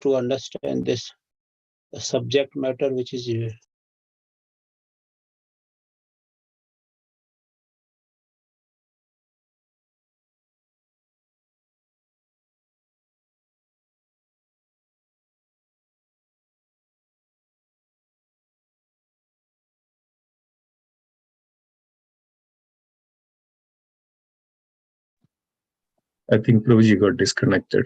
to understand this subject matter which is here. I think Prabhuji got disconnected.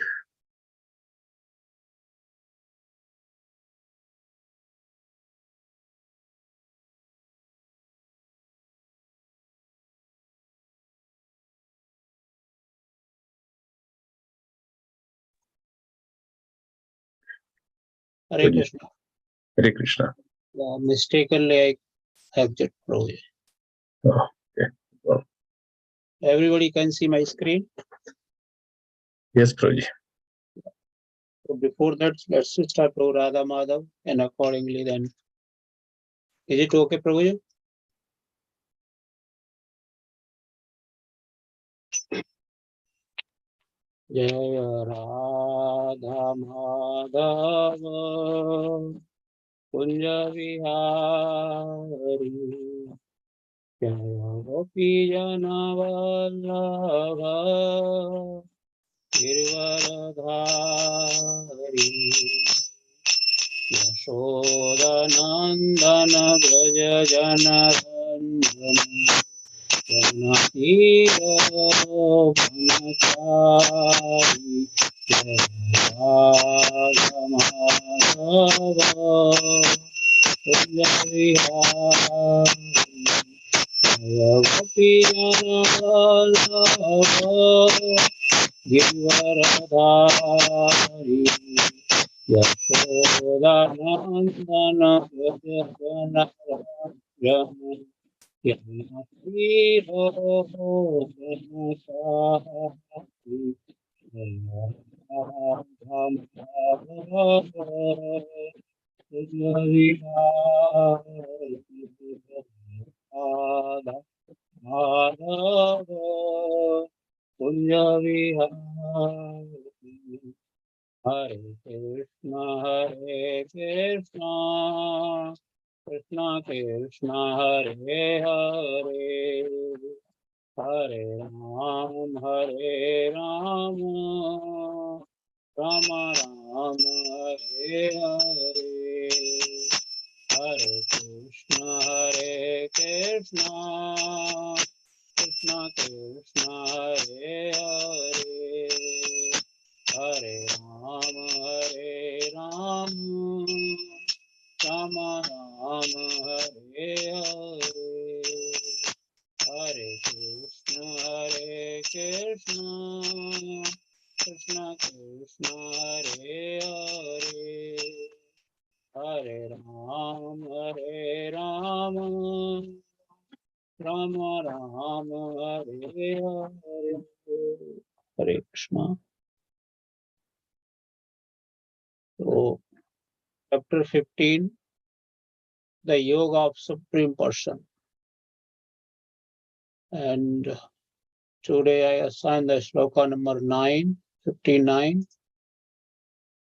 Hare Krishna. Hare Krishna. Mistakenly I exited Prabhuji. Oh, okay. Well, Everybody can see my screen. yes, Prabhuji. So before that, let's start Prabhu Radha Madhav, and accordingly then. Is it okay, Prabhuji? Jaya Radha Madhava Kunja Vihari Jaya Gopi Jana Vallabha Girvaradhari Yashodanandana Braja Jana Randana Janatira Bhanachari Jaya Radha Madhava Kunja Vihari Jaya Gopi Jana Vallabha Girvaradhari Yashodanandana Vrajajana Rama Yanatiro Brahmachari Punya Vihari Hare Krishna, Krishna Krishna, Hare Hare, Hare Ram, Rama Rama, Hare Hare, Hare Krishna, Krishna Krishna, Hare Hare. Hare Ram, Rama Rama, Hare Hare, Hare Krishna, Krishna Krishna, Hare Hare, Hare Ram, Rama Rama, Hare Hare. Hare Krishna. So, chapter 15, the Yoga of Supreme Person. And today I assign the shloka number 59.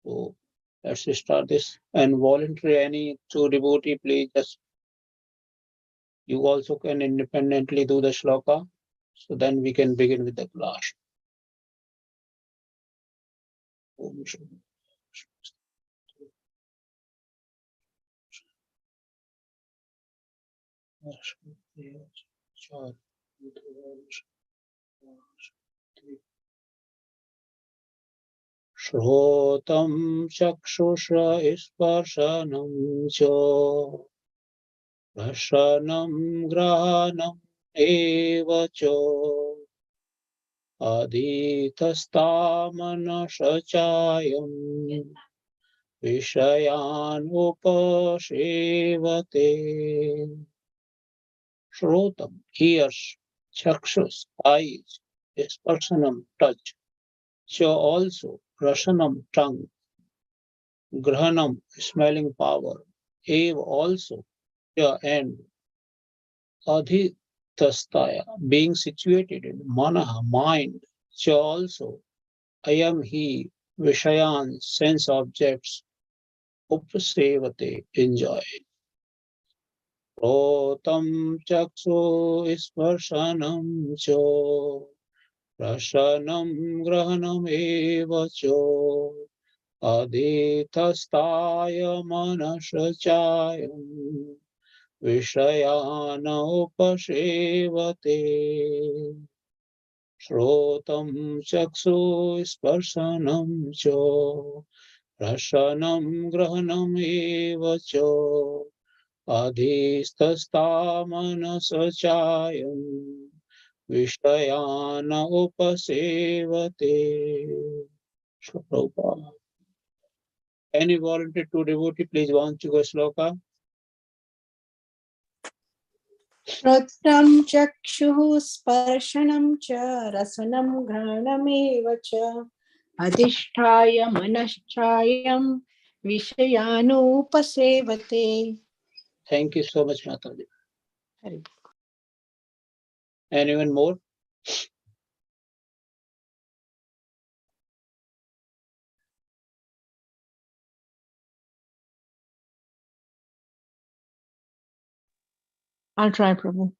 So, let's start this. And voluntary, any two devotee, please just, you also can independently do the shloka. So then we can begin with the class. Shrotam chakshusha isparsanam cha Rashanam grahanam eva cha Adhitastamanaṣacayam Vishayan upashevate. Shrotam, ears, chakshus, eyes, sparsanam, touch, cha also, rasanam, tongue, grahanam, smelling power, eva also, cha and adhitastaya, being situated in manaha, mind, cha also, I am he, Vishayan, sense objects, upasevate, enjoy. Protam chaksu sparshanam cho, rasanam grahanam eva cho, aditastaya manasachayam, Vishayana upasevate. Shrotam chaksu sparsanam cho, rasanam grahanam eva cho, adhistasta manasachayam, Vishayana upasevate. Shloka. Any volunteer to devotee, please want to go sloka? श्रोत्रं चक्षुः स्पर्शनं च रसनं घ्राणमेव च अधिष्ठाय मनश्चायं विषयानुपसेवते. Thank you so much, Mataji. Hari. Anyone more? I'll try, Prabhu.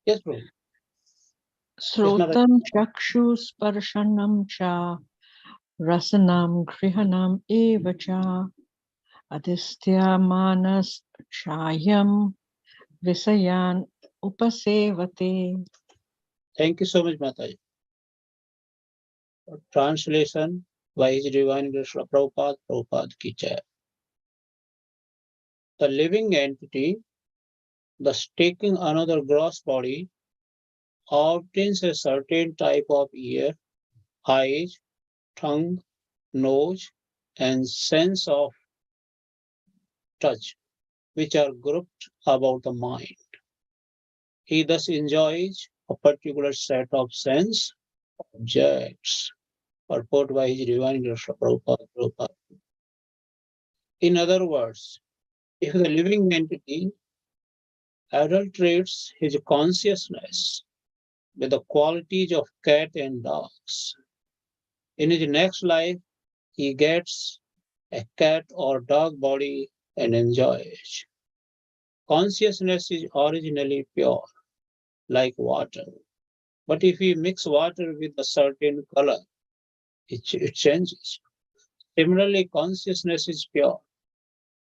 Yes, bro. Srotam chakshu sparshanam cha rasanam grihanam eva cha adistya manas chayam visayan upasevate. Thank you so much, Mataji. Translation by His Divine Grace Prabhupada, Prabhupada ki jai. The living entity, thus taking another gross body, obtains a certain type of ear, eyes, tongue, nose, and sense of touch, which are grouped about the mind. He thus enjoys a particular set of sense objects. Purport by His Divine Grace Prabhupada, Prabhupada. In other words, if the living entity adulterates his consciousness with the qualities of cat and dogs, in his next life he gets a cat or dog body and enjoys. Consciousness is originally pure, like water. But if we mix water with a certain color, it changes. Similarly, consciousness is pure,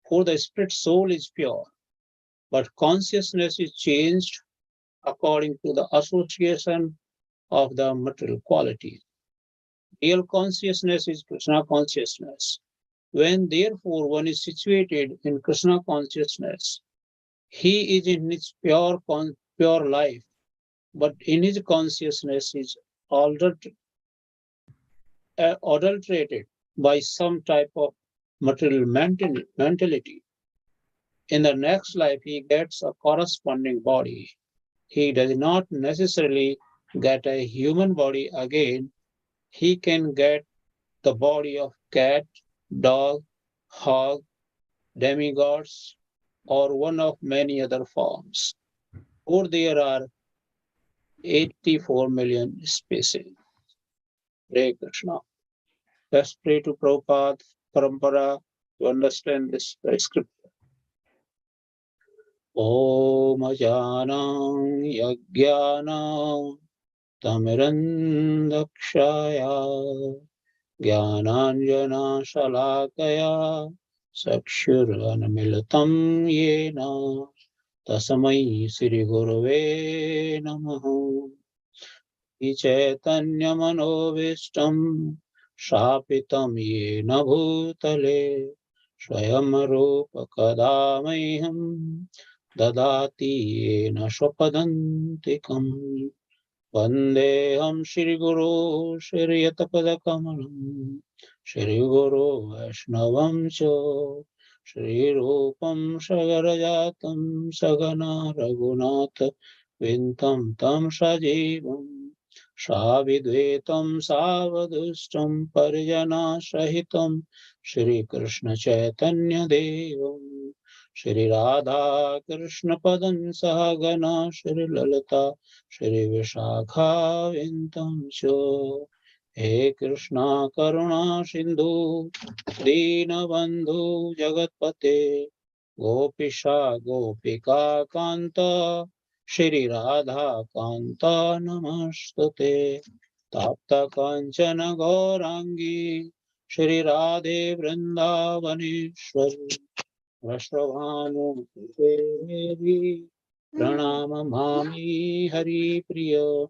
for the spirit soul is pure, but consciousness is changed according to the association of the material qualities. Real consciousness is Krishna consciousness. When therefore one is situated in Krishna consciousness, he is in his pure life, but in his consciousness is adulterated by some type of material mentality. In the next life, he gets a corresponding body. He does not necessarily get a human body again. He can get the body of cat, dog, hog, demigods, or one of many other forms. Or there are 84 million species. Hare Krishna. Let's pray to Prabhupada Parampara to understand this scripture. Om Ajanam Yajnanam Tamirandakshaya Jnananjana Shalakaya Sakshurvanamilitam Yena Tasmai Shri Gurave Namaha Chaitanyamanovistam Shapitam Yena Bhutale Swayam Rupa Kadamaham Dadati Yena Swapadantikam Vandeham Shri Guru Shri Yatapadakamam Shri Guru Vaishnavam Cho Shri Rupam Sagarajatam Sagana Raghunatha Vintam Tam Sajivam Savidvetam Savadustam Parijana Sahitam Shri Krishna Chaitanya Devam Shri Radha Krishna Padan Sahagana Shri Lalita Shri Vishakha Vintam Cho He Krishna Karuna Sindhu Dinabandhu Jagatpate Gopisha Gopika Kanta Shri Radha Kanta Namastute Tapta Kanchana Gaurangi Shri Radhe Vrindavaneshwari Vashravanu Devi Pranama Mami Hari Priya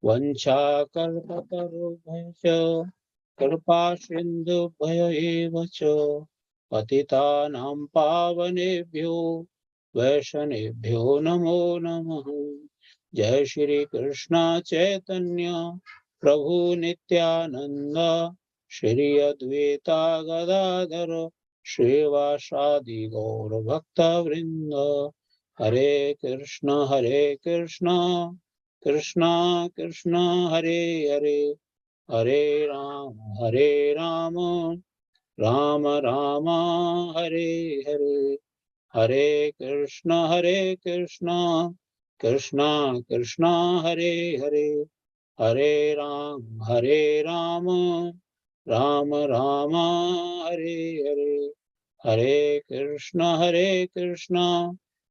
Vanchakalpatarubhasya Kripa Sindhu Bhaya Evacha Patitanam Pavanebhyo Vaishnavebhyo Namo Namaha Jai Shri Krishna Chaitanya Prabhu Nityananda Shri Advaita Gadadhara Srivasadi Gaur Bhakta Vrinda Hare Krishna Krishna Krishna Hare Hare Hare Rama Rama Rama Hare Hare Hare Krishna Krishna Krishna Hare Hare Hare Rama Rama Rama Hare Hare Hare Krishna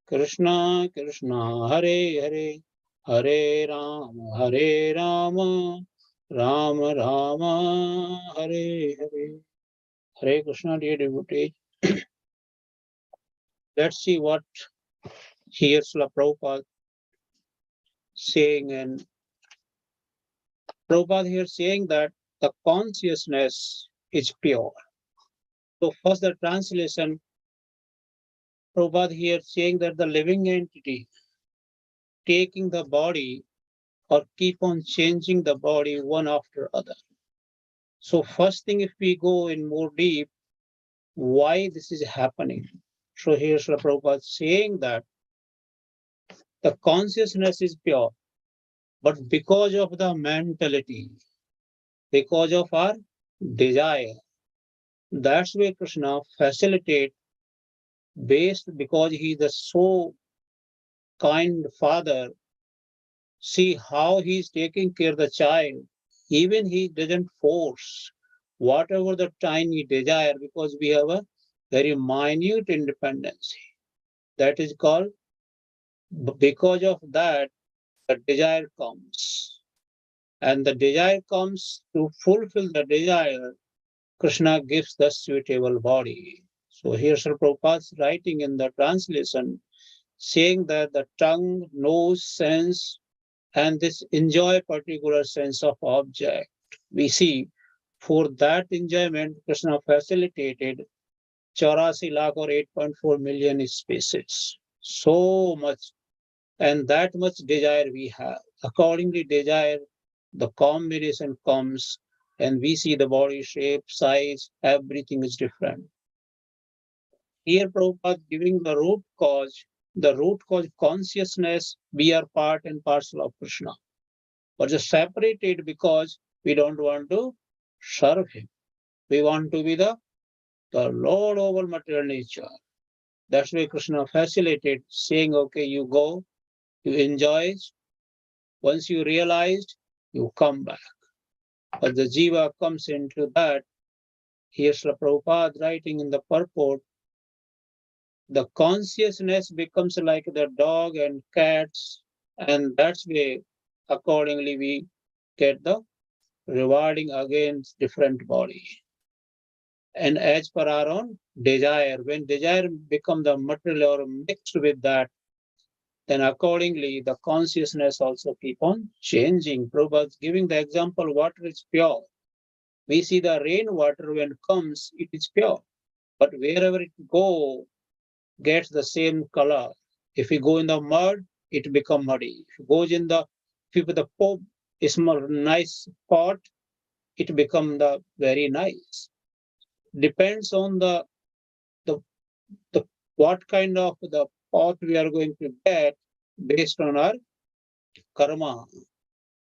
Krishna Krishna Hare Hare Hare Rama Rama Rama Hare Hare. Hare Krishna, dear devotees. Let's see what here Srila Prabhupada saying, and Prabhupada here saying that the consciousness is pure. So first the translation, Prabhupada here saying that the living entity taking the body or keep on changing the body one after other. So first thing, if we go in more deep, why this is happening? So here's Srila Prabhupada saying that the consciousness is pure, but because of the mentality, because of our desire, that's why Krishna facilitate based because he is the so kind father. See how he is taking care of the child. Even he doesn't force whatever the tiny desire, because we have a very minute independence. That is called, because of that, the desire comes. And the desire comes to fulfill the desire, Krishna gives the suitable body. So here Srila Prabhupada is writing in the translation, saying that the tongue knows sense and this enjoy particular sense of object. We see for that enjoyment, Krishna facilitated 84 lakh or 8.4 million spaces. So much, and that much desire we have. Accordingly, desire, the combination comes, and we see the body shape, size, everything is different. Here, Prabhupada giving the root cause consciousness, we are part and parcel of Krishna. But just separated because we don't want to serve him. We want to be the Lord over material nature. That's why Krishna facilitated, saying, okay, you go, you enjoy. Once you realized, you come back. But the jiva comes into that. Here's the Prabhupada writing in the purport, the consciousness becomes like the dog and cats, and that's why accordingly we get the rewarding against different body. And as per our own desire, when desire become the material or mixed with that, then accordingly the consciousness also keep on changing. Prabhupada giving the example, water is pure. We see the rainwater when it comes, it is pure. But wherever it go, gets the same color. If you go in the mud, it become muddy. If it goes in the, if you put the pop, small nice pot, it become the very nice. Depends on the what kind of the pot we are going to get based on our karma.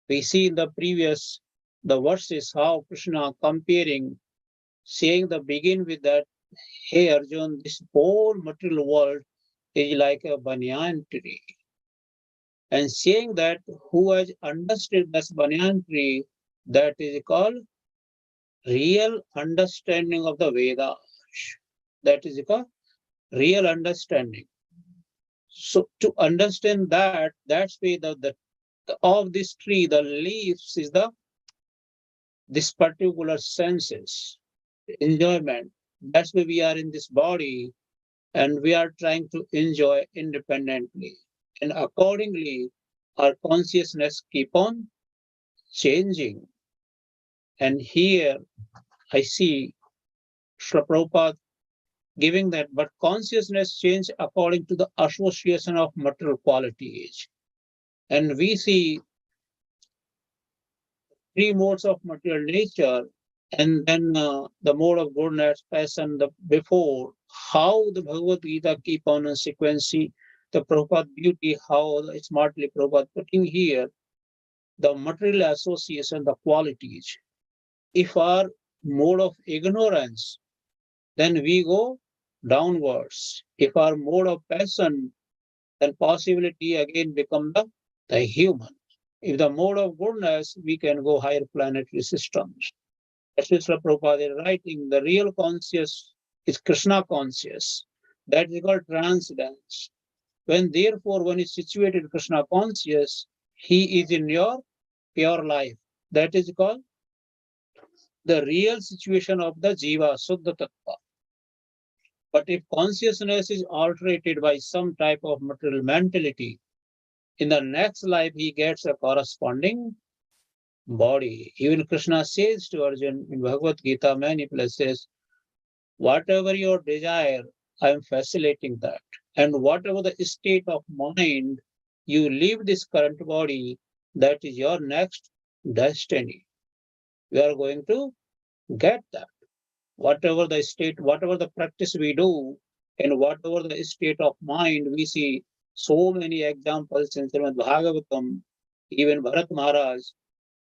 We see in the previous the verses how Krishna comparing, saying the begin with that, hey Arjun, this whole material world is like a banyan tree. And saying that who has understood this banyan tree, That is called real understanding of the Vedas. That is called real understanding. So to understand that, that's why the of this tree, the leaves is this particular senses, enjoyment. That's why we are in this body and we are trying to enjoy independently. And accordingly, our consciousness keep on changing. And here I see Srila Prabhupada giving that, but consciousness change according to the association of material qualities. And we see three modes of material nature, and then the mode of goodness, passion, the before, how the Bhagavad Gita keep on a sequence, the Prabhupada beauty, how smartly Prabhupada putting here, the material association, the qualities. If our mode of ignorance, then we go downwards. If our mode of passion, then possibility again become the human. If the mode of goodness, we can go higher planetary systems. As Srila Prabhupada is writing, the real conscious is Krishna conscious. That is called transcendence. When therefore one is situated Krishna conscious, he is in your pure life. That is called the real situation of the Jiva, Suddha Tattva. But if consciousness is alterated by some type of material mentality, in the next life he gets a corresponding body. Even Krishna says to Arjuna in Bhagavad Gita, many places, whatever your desire, I am facilitating that. And whatever the state of mind you leave this current body, that is your next destiny. We are going to get that. Whatever the state, whatever the practice we do, and whatever the state of mind, we see so many examples in Srimad Bhagavatam, even Bharat Maharaj,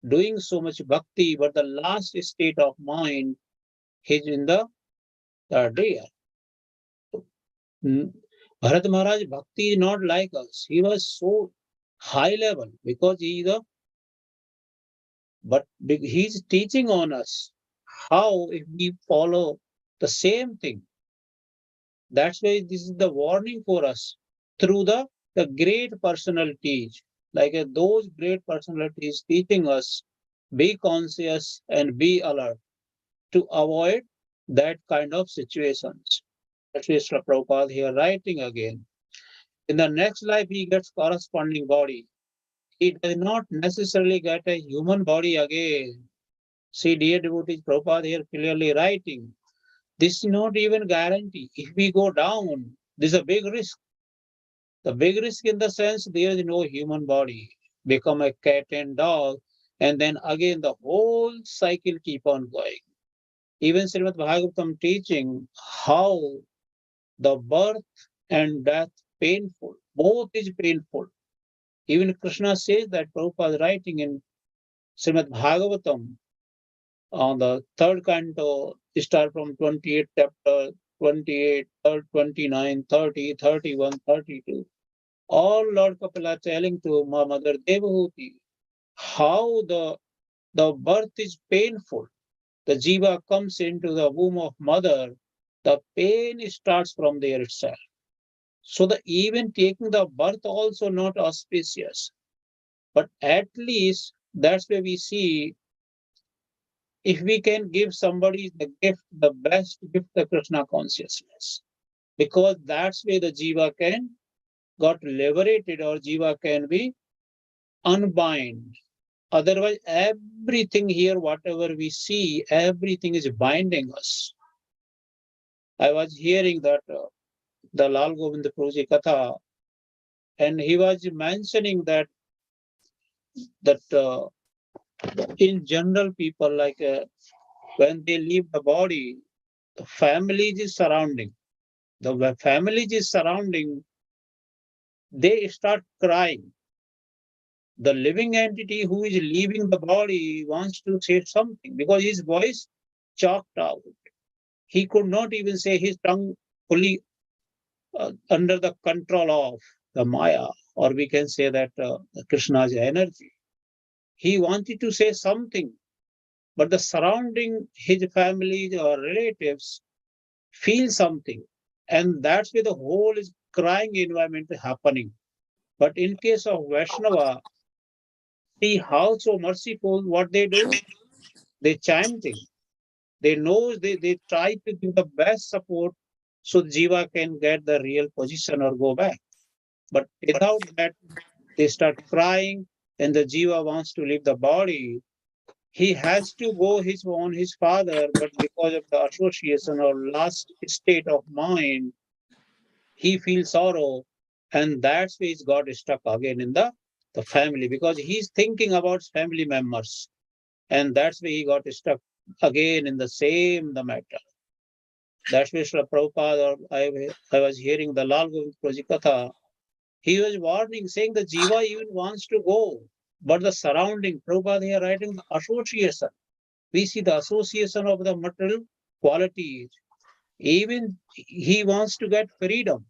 doing so much bhakti, but the last state of mind is in the deer. Bharat Maharaj bhakti is not like us. He was so high level because he is a, but he's teaching on us how if we follow the same thing. That's why this is the warning for us through the great personalities, like those great personalities teaching us, be conscious and be alert to avoid that kind of situations. That's why Srila Prabhupada here writing again. In the next life, he gets corresponding body. He does not necessarily get a human body again. See, dear devotees, Prabhupada here clearly writing. This is not even guarantee. If we go down, this is a big risk. The big risk in the sense there is no human body. Become a cat and dog, and then again the whole cycle keep on going. Even Srimad Bhagavatam teaching how the birth and death painful. Both is painful. Even Krishna says that Prabhupada writing in Srimad Bhagavatam on the third canto, start from 28 chapter, 28, 29, 30, 31, 32. All Lord Kapila telling to my mother Devahuti how the birth is painful. The jiva comes into the womb of mother, the pain starts from there itself. So the even taking the birth also not auspicious. But at least that's where we see if we can give somebody the gift, the best gift, the Krishna consciousness. Because that's where the jiva can got liberated or jiva can be unbind. Otherwise, everything here, whatever we see, everything is binding us. I was hearing that the Lal Govind Prabhuji Katha, and he was mentioning that in general, people like when they leave the body, the family is surrounding. The family is surrounding, they start crying. The living entity who is leaving the body wants to say something because his voice chalked out. He could not even say his tongue fully under the control of the Maya, or we can say that Krishna's energy. He wanted to say something, but the surrounding his family or relatives feel something, and that's where the whole is crying environment happening. But in case of Vaishnava, see how so merciful what they do. They chanting. They know they try to give the best support so Jiva can get the real position or go back. But without that, they start crying, and the Jiva wants to leave the body. He has to go his own his father, but because of the association or last state of mind, he feels sorrow, and that's why he's got stuck again in the family because he's thinking about family members, and that's why he got stuck again in the same the matter. That's why Srila Prabhupada, or I was hearing the Lal Govind Prajikatha, he was warning, saying the Jiva even wants to go, but the surrounding, Prabhupada here writing the association. We see the association of the material qualities. Even he wants to get freedom,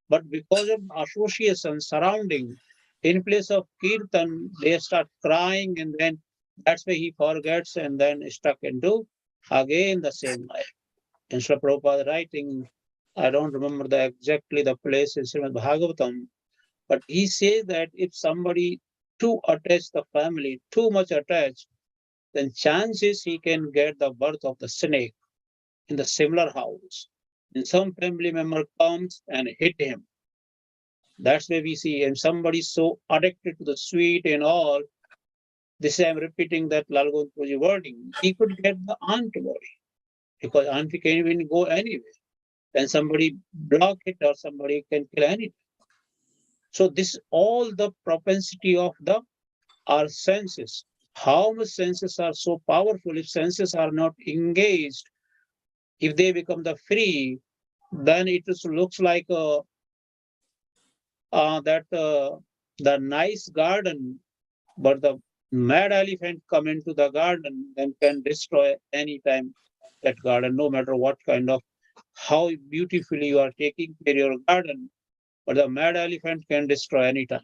but because of association surrounding, in place of kirtan, they start crying, and then that's why he forgets and then stuck into again the same life. And Srila Prabhupada writing, I don't remember exactly the place in Srimad Bhagavatam, but he says that if somebody too attached the family, too much attached, then chances he can get the birth of the snake in the similar house. And some family member comes and hit him. That's why we see, and somebody so addicted to the sweet and all. This I'm repeating that Lalgun Puji wording. He could get the antibody because auntie can even go anywhere. Then somebody block it or somebody can kill anything. So this all the propensity of the our senses. How much senses are so powerful? If senses are not engaged, if they become the free, then it looks like that the nice garden, but the mad elephant come into the garden and can destroy anytime that garden, no matter what kind of how beautifully you are taking care of your garden, but the mad elephant can destroy anytime.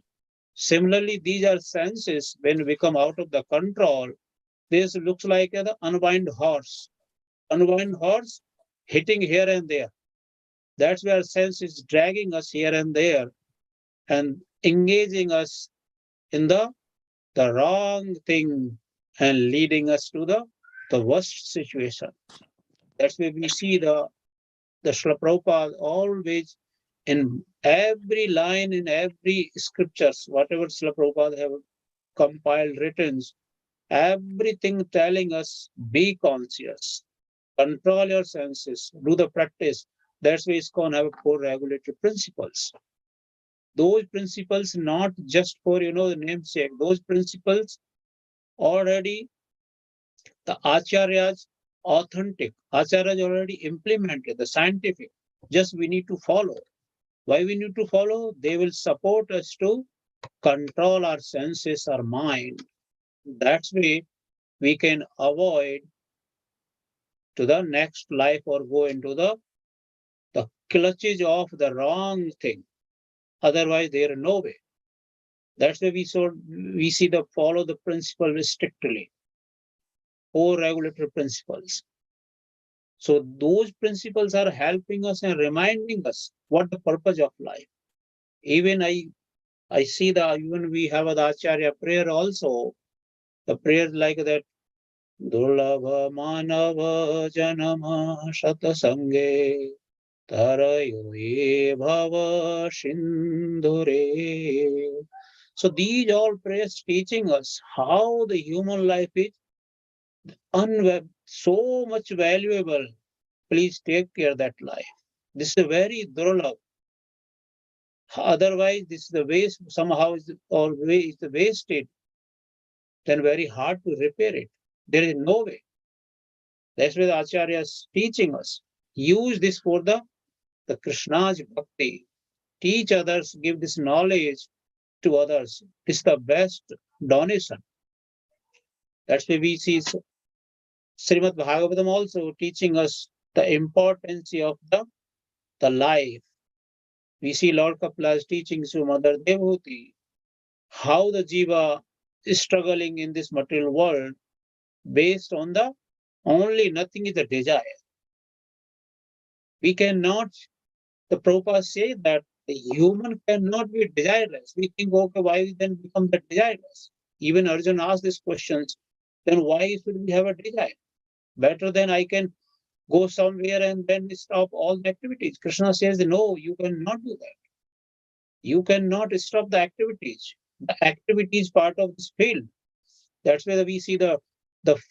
Similarly, these are senses when we come out of the control. This looks like the unwind horse. Unwind horse hitting here and there. That's where sense is dragging us here and there and engaging us in the wrong thing and leading us to the worst situation. That's where we see the Srila Prabhupada always in every line, in every scriptures, whatever Srila Prabhupada have compiled, written, everything telling us be conscious, control your senses, do the practice. That's why ISKCON have 4 regulatory principles. Those principles not just for the namesake. Those principles already the acharyas authentic. Acharyas already implemented the scientific. Just we need to follow. Why we need to follow? They will support us to control our senses, our mind. That's way we can avoid to the next life or go into the clutches of the wrong thing. Otherwise, there is no way. That's why we see the follow the principle strictly. 4 regulatory principles. So those principles are helping us and reminding us what the purpose of life. Even I see even we have the Acharya prayer also. The prayer like that. Durlabha manava janama shatasange tarayo bhava shindure. So these all prayers teaching us how the human life is so much valuable. Please take care of that life. This is a very durlabh. Otherwise, this is the waste, somehow is always wasted, then very hard to repair it. There is no way. That's why the Acharya is teaching us. Use this for the Krishna's bhakti. Teach others, give this knowledge to others. This is the best donation. That's why we see Srimad Bhagavatam also teaching us the importance of the life. We see Lord Kapila's teachings to Mother Devhuti, how the jiva is struggling in this material world, based on the only nothing is the desire. We cannot, the Prabhupada says that the human cannot be desireless. We think, okay, why we then become the desireless? Even Arjuna asked these questions, then why should we have a desire? Better than I can go somewhere and then stop all the activities. Krishna says, no, you cannot do that. You cannot stop the activities. The activity is part of this field. That's where we see the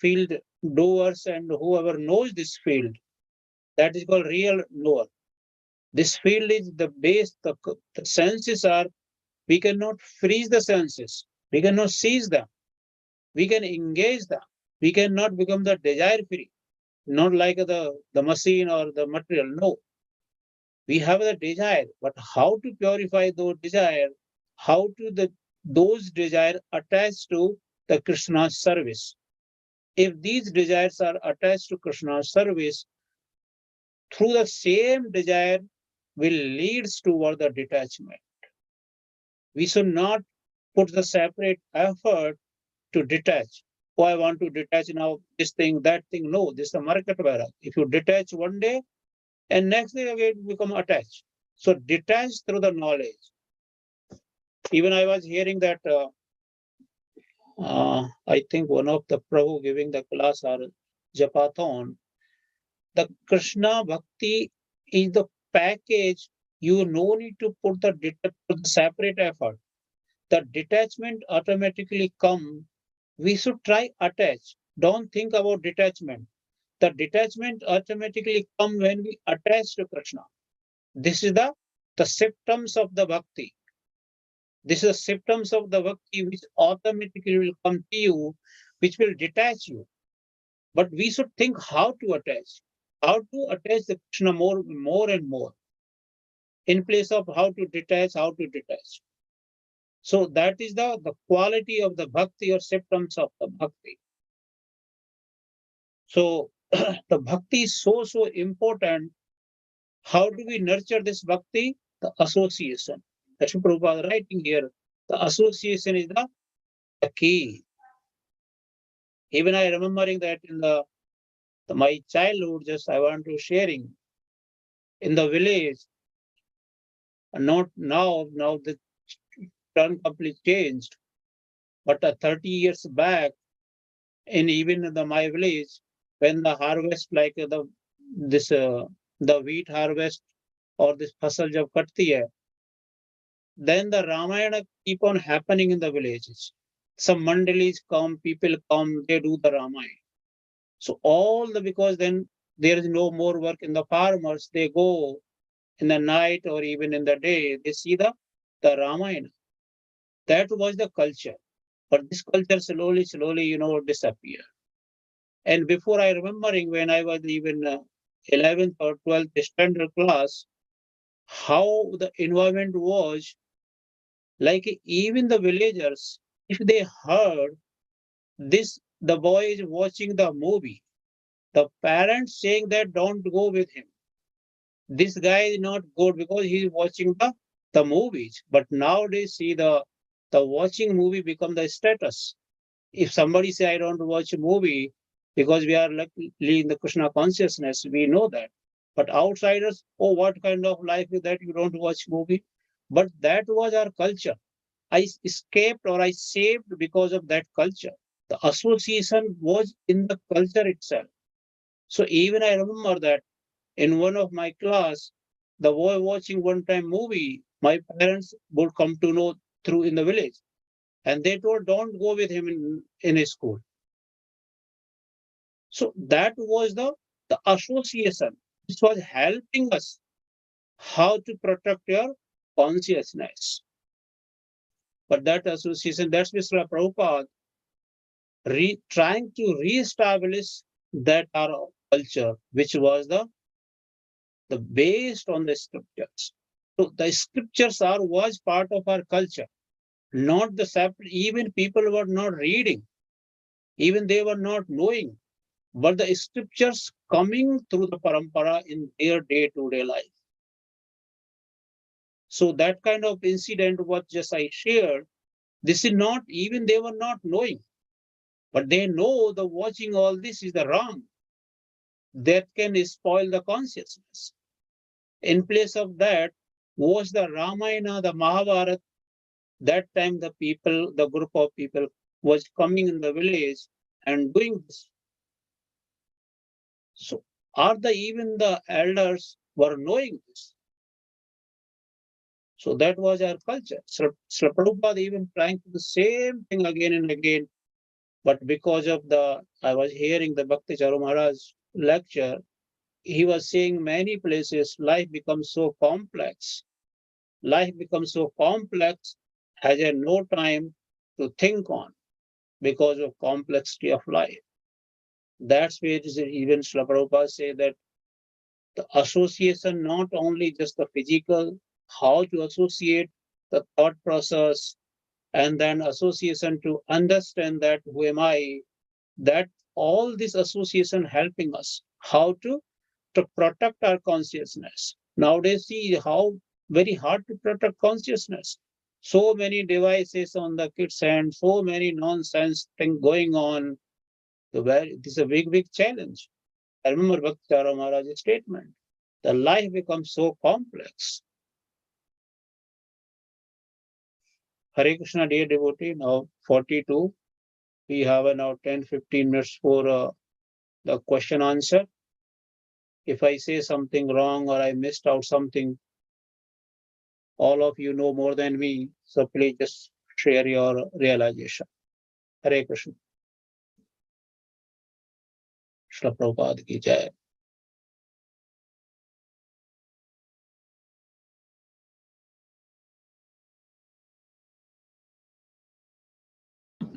field doers and whoever knows this field. That is called real knower. This field is the base, the senses are, we cannot freeze the senses. We cannot seize them. We can engage them. We cannot become the desire free. Not like the machine or the material. No. We have the desire, but how to purify those desire? How to those desire attached to the Krishna's service? If these desires are attached to Krishna's service, through the same desire will leads toward the detachment. We should not put the separate effort to detach. Oh, I want to detach now this thing, that thing. No, this is the market Vairag. If you detach one day and next day again become attached. So detach through the knowledge. Even I was hearing that I think one of the Prabhu giving the class or Japathon, the Krishna Bhakti is the package. You no need to put the separate effort. The detachment automatically come. We should try attach. Don't think about detachment. The detachment automatically come when we attach to Krishna. This is the symptoms of the bhakti. This is the symptoms of the bhakti which automatically will come to you, which will detach you. But we should think how to attach the Krishna more and more, in place of how to detach. So that is the quality of the bhakti or symptoms of the bhakti. So the bhakti is so important. How do we nurture this bhakti? The association. That's what Prabhupada writing here. The association is the key. Even I remembering that in my childhood, just I want to sharing in the village, not now the turn completely changed, but 30 years back, in even my village, when the harvest like the wheat harvest or this fasal jab katti hai, then the Ramayana keep on happening in the villages. Some mandalis come, people come, they do the Ramayana. So because then there is no more work in the farmers, they go in the night or even in the day, they see the Ramayana. That was the culture. But this culture slowly, disappeared. And before I remembering when I was even 11th or 12th standard class, how the environment was, like even the villagers, if they heard this, the boy is watching the movie, the parents saying that don't go with him. This guy is not good because he's watching the movies. But nowadays, see the watching movie become the status. If somebody say I don't watch a movie because we are luckily in the Krishna consciousness, we know that. But outsiders, oh, what kind of life is that? You don't watch movie. But that was our culture. I escaped or I saved because of that culture. The association was in the culture itself. So even I remember that in one of my class, the boy watching one time movie, my parents would come to know through in the village. And they told, don't go with him in his school. So that was the association. This was helping us how to protect your consciousness. But that association, that's Mr. Prabhupada trying to re-establish that our culture, which was the based on the scriptures. So the scriptures was part of our culture, not the separate. Even people were not reading, even they were not knowing, but the scriptures coming through the parampara in their day-to-day life. So that kind of incident what just I shared, this is not, even they were not knowing. But they know the watching all this is the wrong. That can spoil the consciousness. In place of that, watch the Ramayana, the Mahabharata. That time the people, the group of people was coming in the village and doing this. So even the elders were knowing this. So that was our culture. Srila Prabhupada even trying to do the same thing again and again. But because of I was hearing the Bhakti Charu Maharaj lecture, he was saying many places life becomes so complex. Life becomes so complex, has no time to think on because of complexity of life. That's where even Srila Prabhupada say that the association, not only just the physical, how to associate the thought process, and then association to understand that who am I, that all this association helping us how to protect our consciousness. Nowadays, see how very hard to protect consciousnness. So many devices on the kids' hand, so many nonsense thing going on. This is a big challenge. I remember Bhakti Maharaj's statement. The life becomes so complex. Hare Krishna, dear devotee, now 42. We have now 10-15 minutes for the question answer. If I say something wrong or I missed out something, all of you know more than me, so please just share your realization. Hare Krishna. Srila Prabhupada ki jai.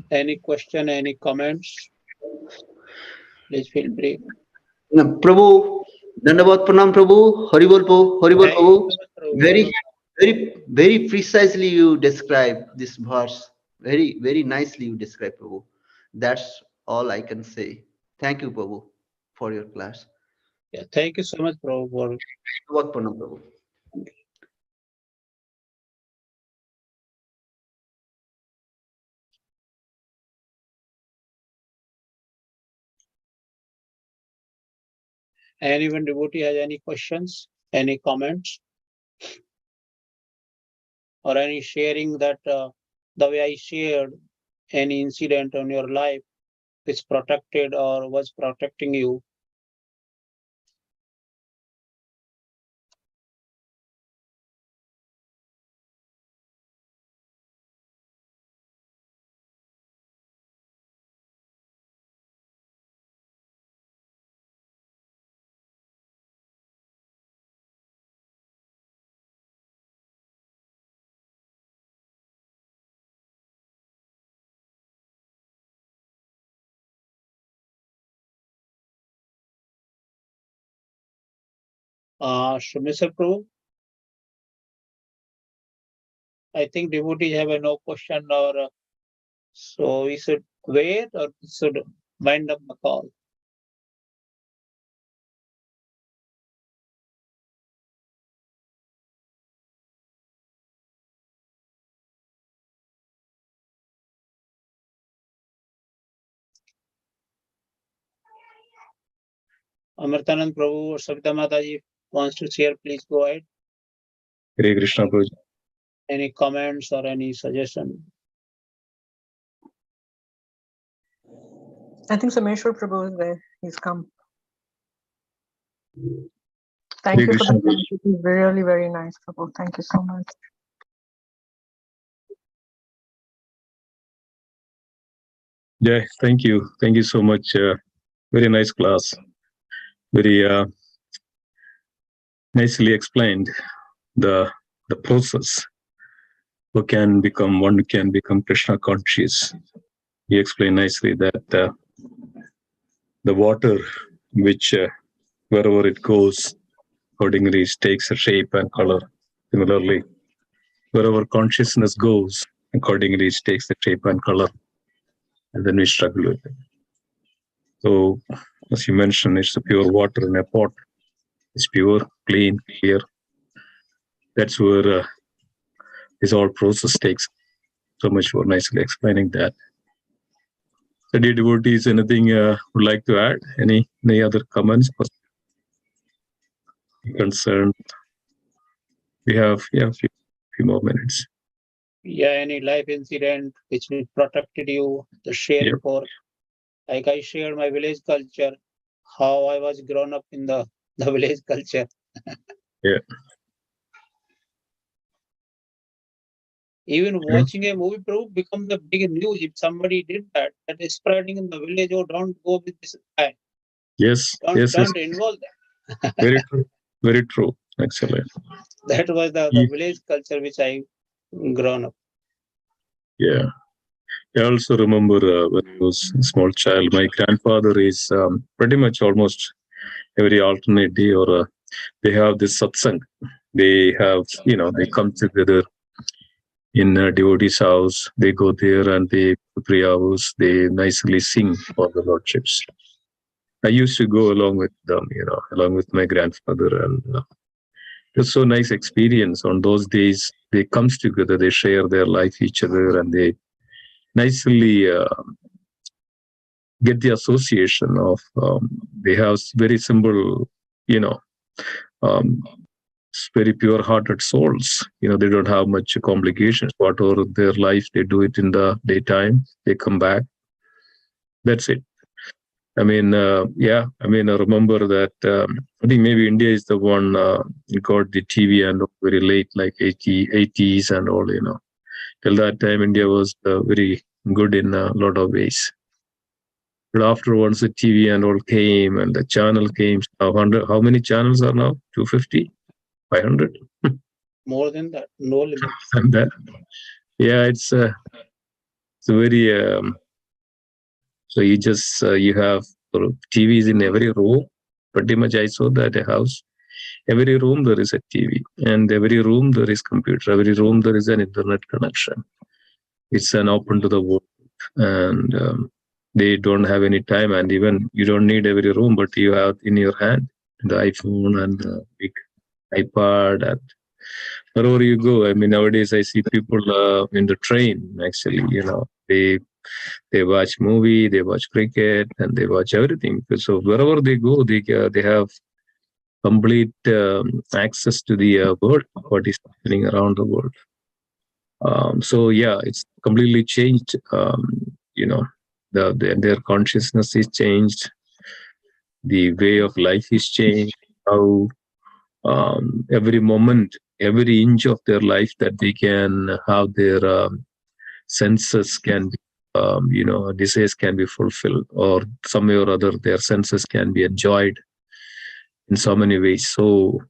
Any question, any comments? Please feel free. Prabhu, Dandavat Pranam Prabhu, Haribol Prabhu. Very precisely you describe this verse. Very nicely you describe, Prabhu. That's all I can say. Thank you, Prabhu, for your class. Yeah, thank you so much, Prabhu, for Dandavat Pranam Prabhu. anyone devotee has any questions, any comments, or any sharing that the way I shared any incident on your life is protected or was protecting you. Mr. Prabhu, I think devotees have no question or so we should wait or we should wind up the call. Amartanand Prabhu or Savita Mataji wants to share, please go ahead. Hare Krishna, Prabhuji. Any comments or any suggestion? I think Sameshwar Prabhu is there. He's come. Hare Thank you for Krishna, the class. It is really very nice, Prabhu. Thank you so much. Yeah, thank you. Thank you so much. Very nice class. Very nicely explained the process. One can become Krishna conscious. He explained nicely that the water, which wherever it goes, accordingly it takes a shape and color. Similarly, wherever consciousness goes, accordingly it takes the shape and color, and then we struggle with it. So, as you mentioned, it's the pure water in a pot. It's pure, clean, clear. That's where this whole process takes. So much for nicely explaining that. So dear devotees, anything would like to add? Any other comments or concern? We have few more minutes. Yeah, any life incident which protected you, the sharing Yep. for, like I shared my village culture, how I was grown up in the village culture. Yeah. Even watching a movie proof becomes a big news if somebody did that. That is spreading in the village. Oh, don't go with this guy. Yes. Don't involve them. Very true. Very true. Excellent. That was the village culture which I grown up. Yeah. I also remember when I was a small child, my grandfather is pretty much almost every alternate day or they have this satsang. They have, they come together in a devotee's house. They go there and they 3 hours. They nicely sing for the lordships. I used to go along with them, along with my grandfather, and it was so nice experience. On those days, they comes together, they share their life each other, and they nicely get the association of. They have very simple, um, very pure-hearted souls. They don't have much complications. Whatever their life, they do it in the daytime. They come back. That's it. I mean, I remember that. I think maybe India is the one got the TV and very late, like 80s and all. Till that time, India was very good in a lot of ways. But afterwards, the TV and all came, and the channel came. Now, how many channels are now? 250, 500. More than that, no limit. And that, yeah, it's very. So you have TVs in every room. Pretty much, I saw that a house. Every room there is a TV, and every room there is computer. Every room there is an internet connection. It's an open to the world, and they don't have any time. And even you don't need every room, but you have in your hand the iPhone and the big iPad, and wherever you go. I mean, nowadays I see people in the train. Actually, they watch movie, they watch cricket, and they watch everything. So wherever they go, they have complete access to the world, what is happening around the world. So yeah, it's completely changed. Their consciousness is changed. The way of life is changed. How every moment, every inch of their life that they can have their senses can be, desires can be fulfilled, or some way or other, their senses can be enjoyed in so many ways. So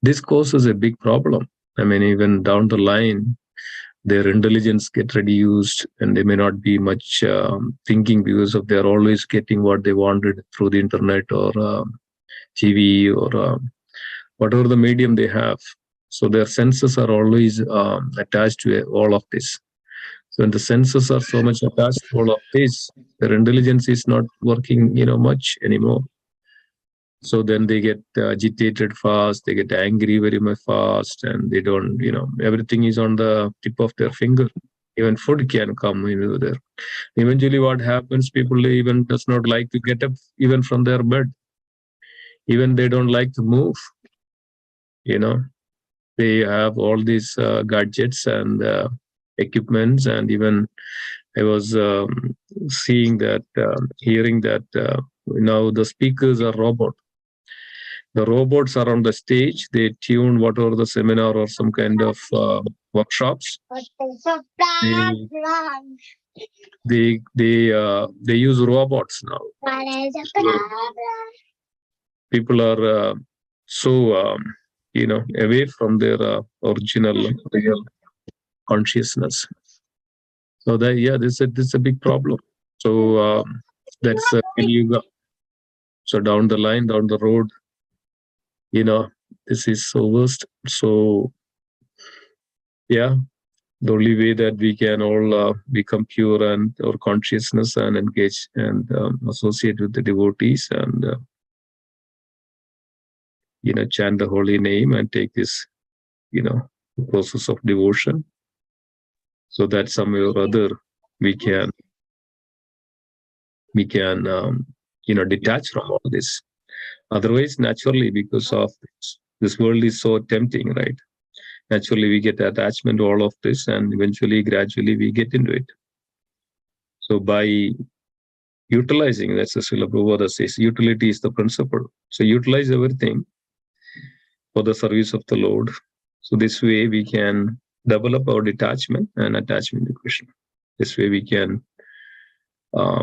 this causes a big problem. I mean, even down the line, their intelligence get reduced, and they may not be much thinking because of they're always getting what they wanted through the internet or TV or whatever the medium they have. So their senses are always attached to all of this. So when the senses are so much attached to all of this, their intelligence is not working, much anymore. So then they get agitated fast, they get angry very much fast, and they don't, everything is on the tip of their finger. Even food can come into there. Eventually what happens, people even does not like to get up even from their bed. Even they don't like to move. They have all these gadgets and equipments, and even I was hearing that now the speakers are robot. The robots are on the stage. They tune whatever the seminar or some kind of workshops. They use robots now. People are so away from their original real consciousness. So this is a big problem. So that's Yuga. So down the line, down the road, this is so worst. So yeah, the only way that we can all become pure and our consciousness and engage and associate with the devotees and chant the holy name and take this process of devotion, so that some way or other we can we can detach from all this. Otherwise, naturally, because of this world is so tempting, right? Naturally, we get attachment to all of this, and eventually, gradually, we get into it. So by utilizing, that's as Srila Prabhupada says, utility is the principle. So utilize everything for the service of the Lord. So this way we can develop our detachment and attachment to Krishna. This way we can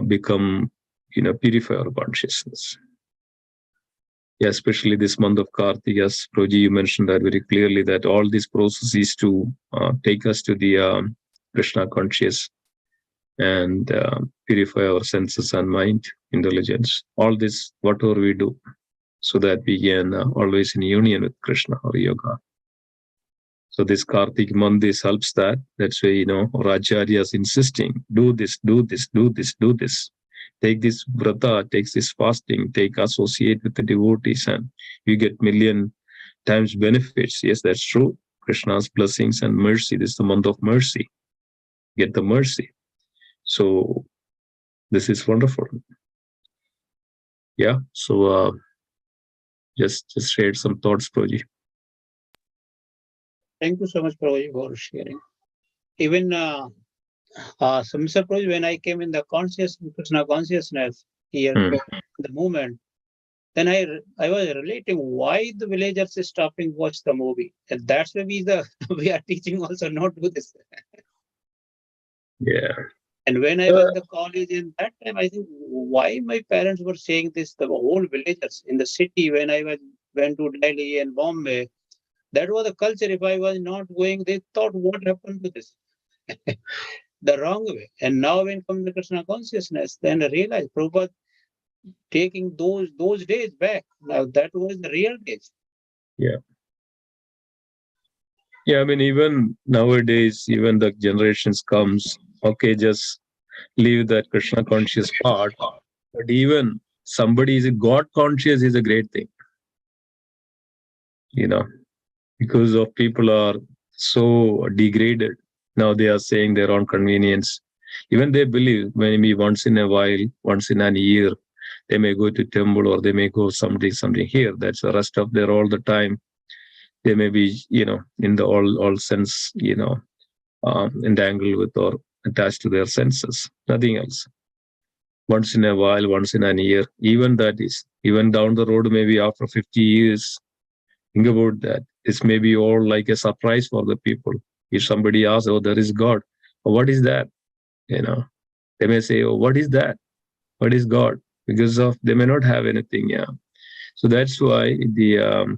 become, purify our consciousness. Yeah, especially this month of Kartika, as Prabhuji, you mentioned that very clearly, that all this process is to take us to the Krishna conscious and purify our senses and mind, intelligence. All this, whatever we do, so that we can always in union with Krishna or yoga. So this Kartik month, this helps that. That's why, our Acharya is insisting, do this, do this, do this, do this. Take this vrata, take this fasting, associate with the devotees, and you get million times benefits. Yes, that's true. Krishna's blessings and mercy. This is the month of mercy. Get the mercy. So this is wonderful. Yeah. So just shared some thoughts, Prabhuji. Thank you so much, Prabhuji, for sharing. Even Samsar Prabhuji, when I came in the Krishna consciousness here, the movement, then I was relating why the villagers is stopping watch the movie. And that's why we are teaching also not do this. Yeah. And when I was in the college in that time, I think why my parents were saying this, the whole villagers in the city, when I went to Delhi and Bombay, that was the culture. If I was not going, they thought, what happened to this? The wrong way. And now when come the Krishna consciousness, then I realize Prabhupada taking those days back. Now that was the real days. Yeah. Yeah, I mean, even nowadays, even the generations comes, okay, just leave that Krishna conscious part. But even somebody is a God conscious is a great thing. Because of people are so degraded. Now they are saying their own convenience. Even they believe maybe once in a while, once in a year, they may go to temple or they may go something here. That's the rest of their all the time. They may be, in the all sense, entangled with or attached to their senses. Nothing else. Once in a while, once in a year, even that is, even down the road, maybe after 50 years, think about that. This may be all like a surprise for the people. If somebody asks, oh, there is God, oh, what is that? They may say, oh, what is that? What is God? Because of they may not have anything. Yeah. So that's why the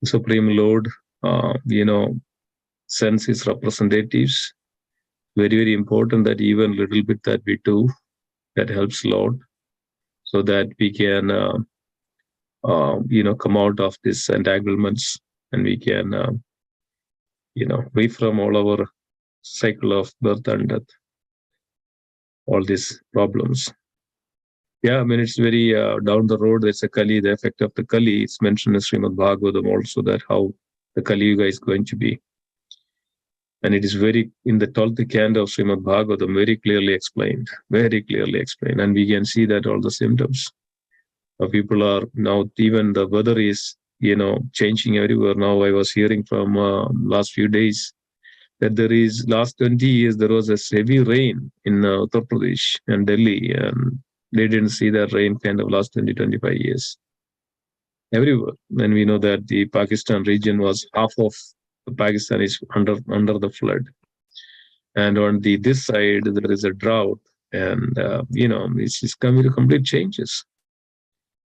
Supreme Lord, sends his representatives. Very, very important that even little bit that we do, that helps Lord, so that we can, come out of these entanglements and we can, free from all our cycle of birth and death, all these problems. Yeah, I mean, it's very down the road. There's a Kali, the effect of the Kali. It's mentioned in Srimad Bhagavatam also that how the Kali Yuga is going to be. And it is very, in the 12th canto of Srimad Bhagavatam, very clearly explained. And we can see that all the symptoms. People are now, even the weather is, changing everywhere. Now I was hearing from last few days that there is, last 20 years, there was a heavy rain in Uttar Pradesh and Delhi. And they didn't see that rain kind of last 20, 25 years. Everywhere. And we know that the Pakistan region was half of Pakistan is under the flood. And on this side, there is a drought. And, it's coming to complete changes.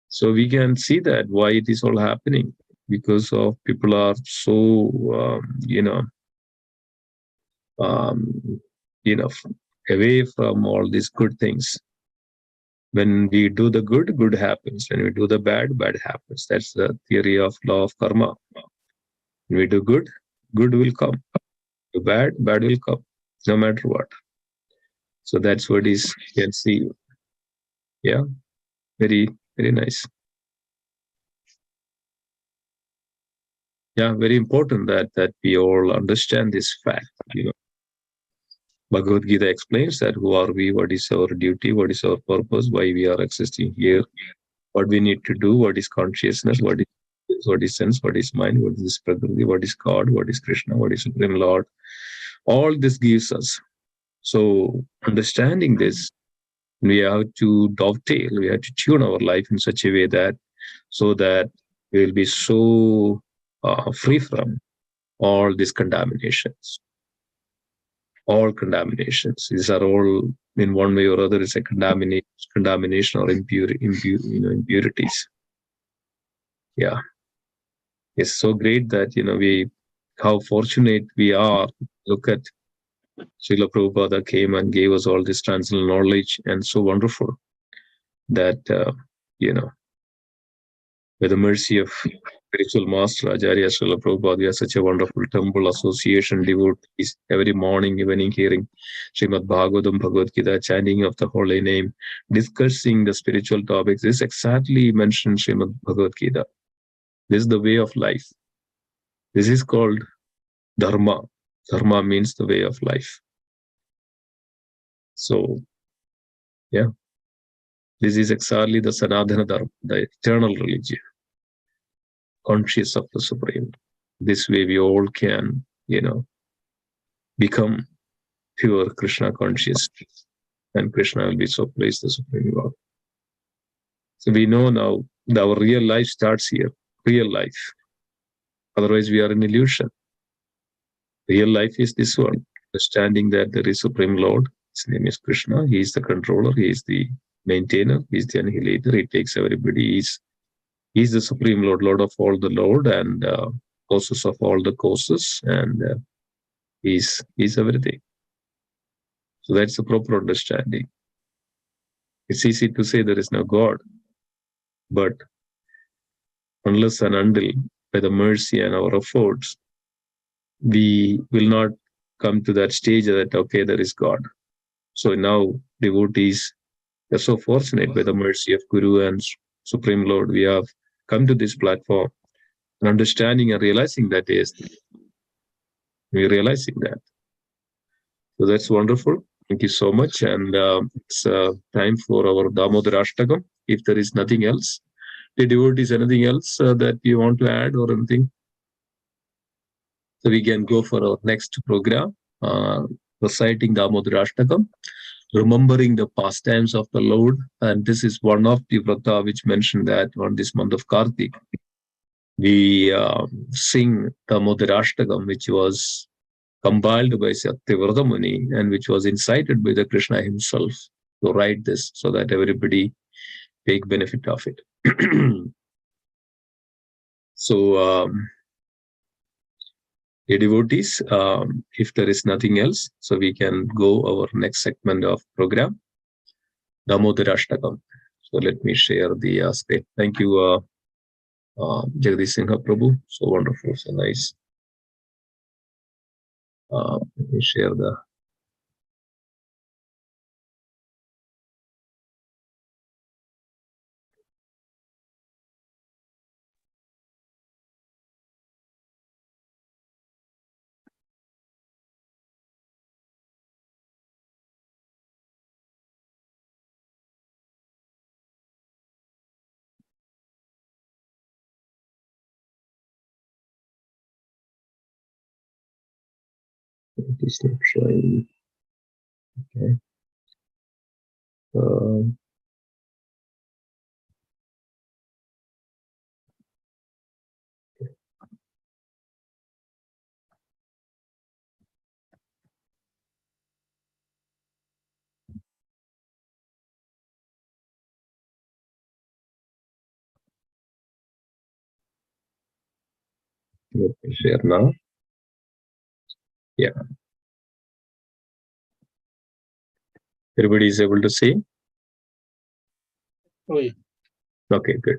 So we can see that why it is all happening, because of people are so, away from all these good things. When we do the good, good happens. When we do the bad, bad happens. That's the theory of law of karma. When we do good, good will come. Do bad, bad will come, no matter what. So that's what is, you can see. Yeah, very, very nice. Yeah, very important that we all understand this fact. Bhagavad Gita explains that who are we, what is our duty, what is our purpose, why we are existing here, what we need to do, what is consciousness, what is sense, what is mind, what is Prakriti, what is God, what is Krishna, what is Supreme Lord. All this gives us. So understanding this, we have to dovetail, we have to tune our life in such a way that so that we will be so free from all these contaminations. All contaminations. These are all, in one way or other, it's a contamination or impurities. Yeah. It's so great that, how fortunate we are. Look at Srila Prabhupada came and gave us all this transcendental knowledge, and so wonderful that, with the mercy of spiritual master Acharya Srila Prabhupada, we have such a wonderful temple association, devotees, every morning, evening hearing Srimad Bhagavatam, Bhagavad Gita, chanting of the holy name, discussing the spiritual topics. This exactly mentioned Srimad Bhagavad Gita. This is the way of life. This is called dharma. Dharma means the way of life. So, yeah, this is exactly the Sanatana Dharma, the eternal religion, conscious of the Supreme. This way we all can, become pure Krishna conscious, and Krishna will be so pleased, the Supreme Lord. So we know now that our real life starts here, real life. Otherwise we are in illusion. Real life is this one, understanding that there is Supreme Lord. His name is Krishna. He is the controller. He is the maintainer. He is the annihilator. He takes everybody. He is the Supreme Lord, Lord of all the Lord, and causes of all the causes, and he's everything. So that's the proper understanding. It's easy to say there is no God, but unless and until by the mercy and our efforts, we will not come to that stage that, okay, there is God. So now devotees are so fortunate by the mercy of Guru and Supreme Lord, we have come to this platform and understanding and realizing that we're realizing that. So that's wonderful. Thank you so much. And it's time for our Damodara Ashtakam. If there is nothing else, the devotees, anything else that you want to add or anything? So we can go for our next program, reciting Damodara Ashtakam, remembering the pastimes of the Lord. And this is one of the vrata which mentioned that on this month of Kartik, we sing Damodara Ashtakam, which was compiled by Satyavrata Muni and which was incited by the Krishna himself to write this so that everybody take benefit of it. So, devotees, if there is nothing else, so we can go our next segment of program, Damodara Ashtakam. So let me share the screen. Thank you, Jagadish Simha Prabhu. So wonderful, so nice. Let me share the. It is not showing. Okay. Let me share now. Yeah. Everybody is able to see? Oh, yeah. Okay, good.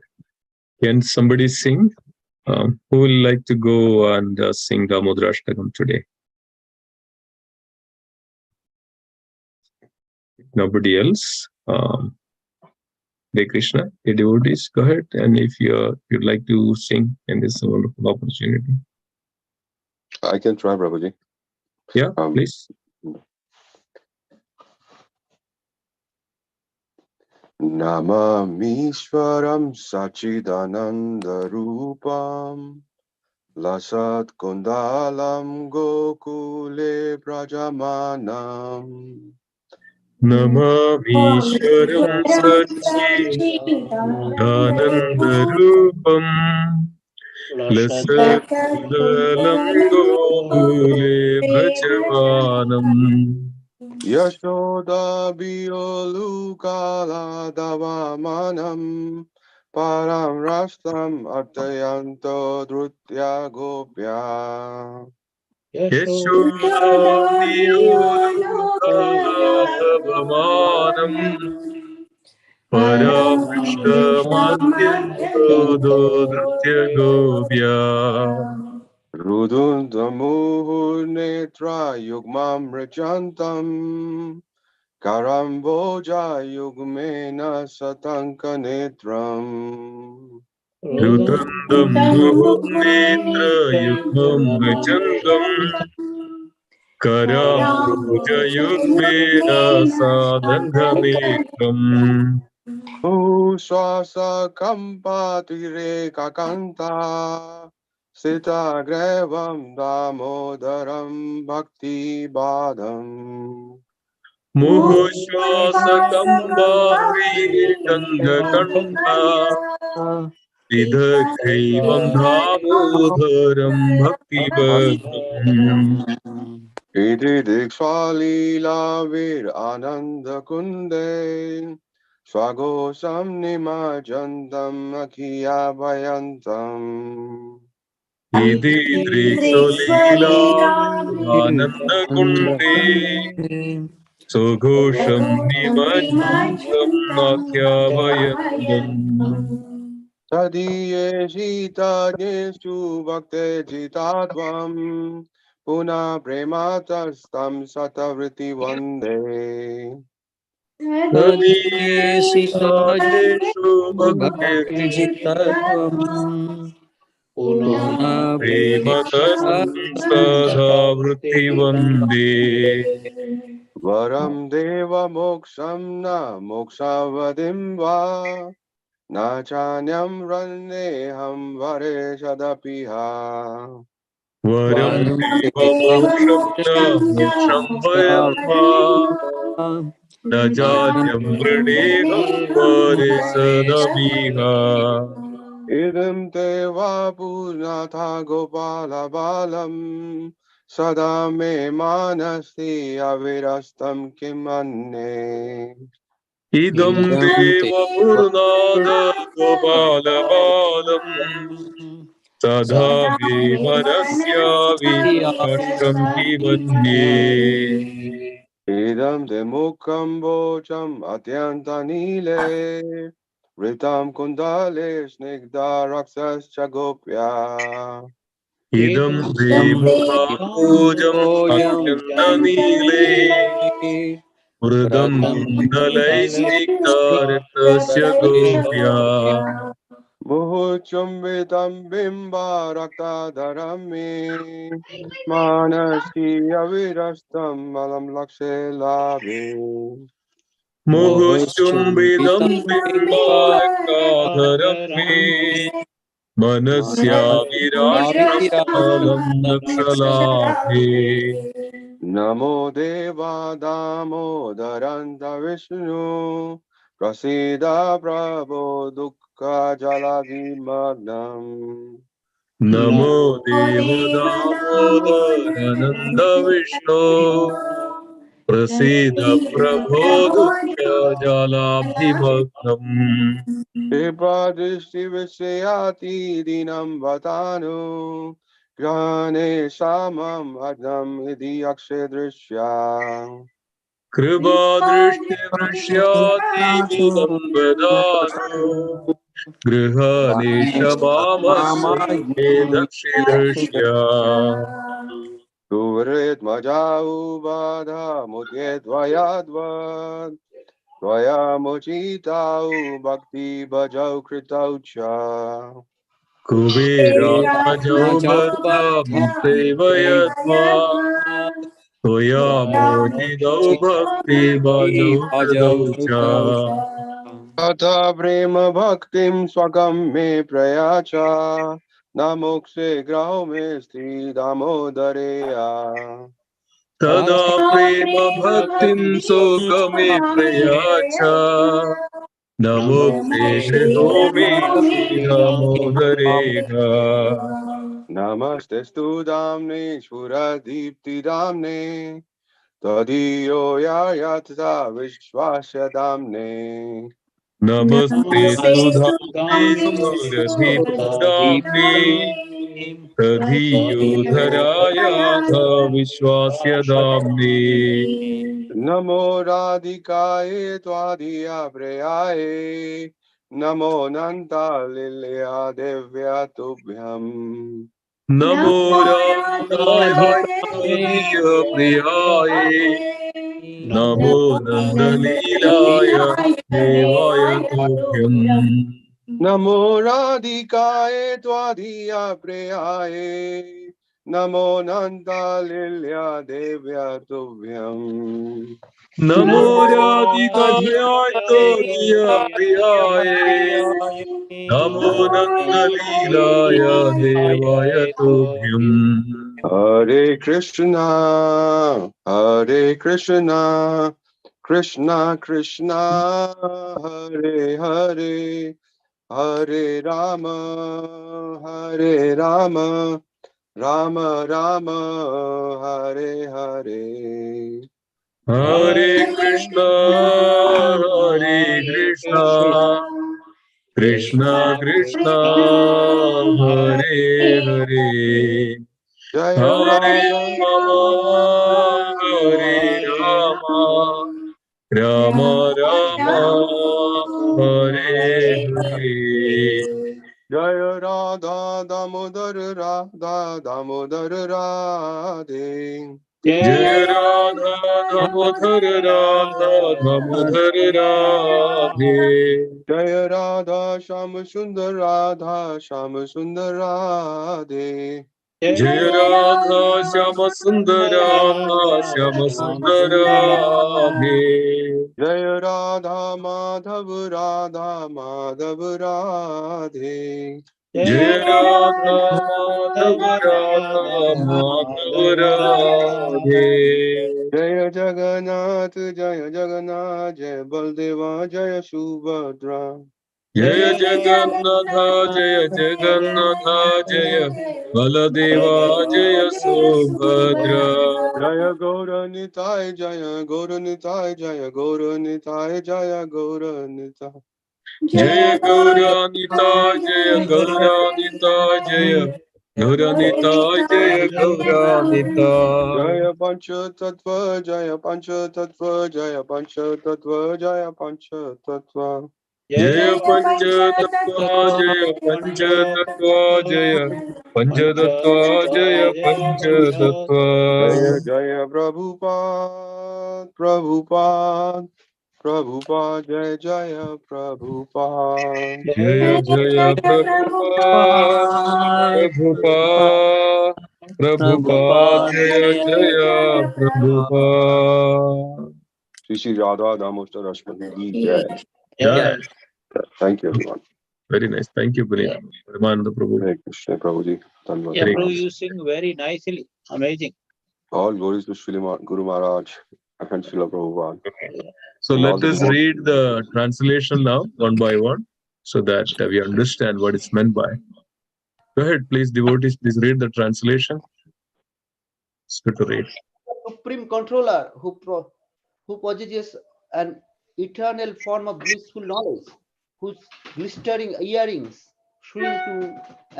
Can somebody sing? Who will like to go and sing Damodara Ashtakam today? Nobody else? Hare Krishna, your devotees, go ahead. And if you'd like to sing, and this is a wonderful opportunity. I can try, Prabhuji. Yeah, please. Namamishwaram Sachidanandarupam Lasat Kundalam Gokule Brajamanam Namamishwaram Satchidanandarupam Lasat Kundalam Gokule Brajamanam Yashoda Biolukala Davamanam Param Rashtam Artayanto Drutya Gopya Yashodaviyolukalavam Paramrishtamadhyantododritya gobya Rudundamuhu Netra Yugmam Rajantam Karamboja Yugmena Satanka Netram Rudandam muhunnetra yugmam richandam Karambojayugmena sadanghametram Uswasa Kampatire Kakanta Sita Grevam Damodaram Bhakti Badam Muhushwasakambhakrikanthakantha Vidhagrivam dhamodharam bhaktivedam Iti Dikshvalila Vir Ananda Kunde Swagosam Nimajantam Akhiya Bhayantam Idi Driksolila Ananda Kunde Sughosham Nimajjhantam Akhyavayandam Tadiye Shita Jesu Bhakte Jitatvam Puna Prematastam Satavriti Vande Tadiyesu Bhakti-cittadvam Puna Prematastam Sada Vritti Bhakti-cittadvam Vande Varam Deva Moksham Na Mokshavadim Va Na Chanyam Raneham Vare Shadapiha Varam Varum Deva Devam Moksham Na Moksham Vayamva Shabhava Najanyam Vrineham Vare Sadamiha Idam Deva Purnatha Gopala Balam Sada Me Manasti Avirastam Kimane Idam Idam Deva Deva Purnada Gopala Balam Sadha me manasya virashtam kimanye Idam de Mukam Bojam Atyanta Nile Ritam Kundale Snigdha Raksas Chagopya Idam Idam devamukambojam Bhojam atyantanile mridam Vratam kundalai Snikta snigdharitasya gopya Muhuchumbitam Bimba Rakta Dharami Manasi Avirastam Malam Lakshe Labi muhushchumbidam Mohoshchumbitam bimbalakadharam me manasya virashtam malam lakshalabhe Namo Deva Damodharanta Vishnu Prasida Prabho Dukha Jaladi Magnam Namo Deva Damodarananda Vishnu Prasida Prabho Dukya Jalabhibhaktam Vipradishti Vishayati Dinam Vatanu Grane Samam Adnam Hidi Akshe Drishya Kripa Drishti Vrishyati Vidambadano Grihani Shamamasya Dakshi Drishya Suvarit Majau Bada Mudyet Vayadvad Vaya Mochitau Bhakti Bhajau Kritau Cha Kubiratmajau Bhatta Sevayatva Toya Mojidau Bhakti Bhajau Kridau Cha तथा प्रेम भक्तिं स्वकं मे प्रयाचा न मोक्षे ग्रहो मे स्त्री दामोदरेया तदा प्रेम भक्तिं शोकमे प्रयाचा नमो गृहो मे श्रीदामोदरेगा नमस्तेस्तु दाम्ने स्फुरदीप्तिदाम्ने त्वदीयो यथा विश्वास्य दाम्ने नमस्ते सुधाम्ने सुरदीप्तदाम्ने स्फुरदीप्तदाम्ने तधियोधरायाथ विश्वास्य दाम्ने नमो राधिकाय त्वादिया प्रियाय नमो नन्तालिल्या देव्या तुभ्यम् नमो राधिकाय प्रियाय नमो नन्दलीलाय देवाय तुभ्यम् नमो राधिकाय त्वादिया प्रियाय नमो नन्तालिल्या देव्या तुभ्यम् नमो राधिकाय तोदिय प्रियाय नमो नन्दलीलाय देवाय तुभ्यम् हरे कृष्णा कृष्णा कृष्णा हरे हरे हरे राम राम राम हरे हरे हरे कृष्णा कृष्ण कृष्ण हरे हरे जय हरे राम राम हरे राम राम राम हरे हरे जय राधा दामोदर राधे जय राधा दामोदर राधे जय राधा श्याम सुंदर राधे जय राधा श्याम सुंदर राधे जय राधा माधव राधे जय राधा माधव राधे जय जगन्नाथ जय बलदेवा जय सुभद्रा जय जगन्नाथ जय बलदेवा जय सुभद्रा जय गौरनिताय जय गौरनिताय जय गौरनिताय जय गौरनिताय जय गौरानिताय जय गौरानिताय जय गौरानिताय जय गौरानिताय जय पंच तत्व जय पंच तत्व जय पंच तत्व जय पंच तत्व जय पंच तत्व जय पंच तत्व जय पंच तत्व जय पंच तत्व जय जय प्रभुपाद जय जय प्रभुपाद जय जय प्रभुपाद जय जय प्रभुपाद श्री श्री राधा दामोदर अष्टमी की जय Yeah. Thank you everyone Very nice. Thank you, Puneet. Ramananda Prabhu. हरे कृष्ण प्रभु जी धन्यवाद Yeah, Hare Prabhu, Krishna. you sing very nicely. Amazing. All glories to Shri Guru Maharaj and Srila Prabhupada. So And all let the us devotees. read the translation now, one by one, so that we understand what it's meant by. Go ahead, please, devotees, please read the translation. It's good to read. Supreme controller who possesses an eternal form of blissful knowledge, whose glistering earrings swing to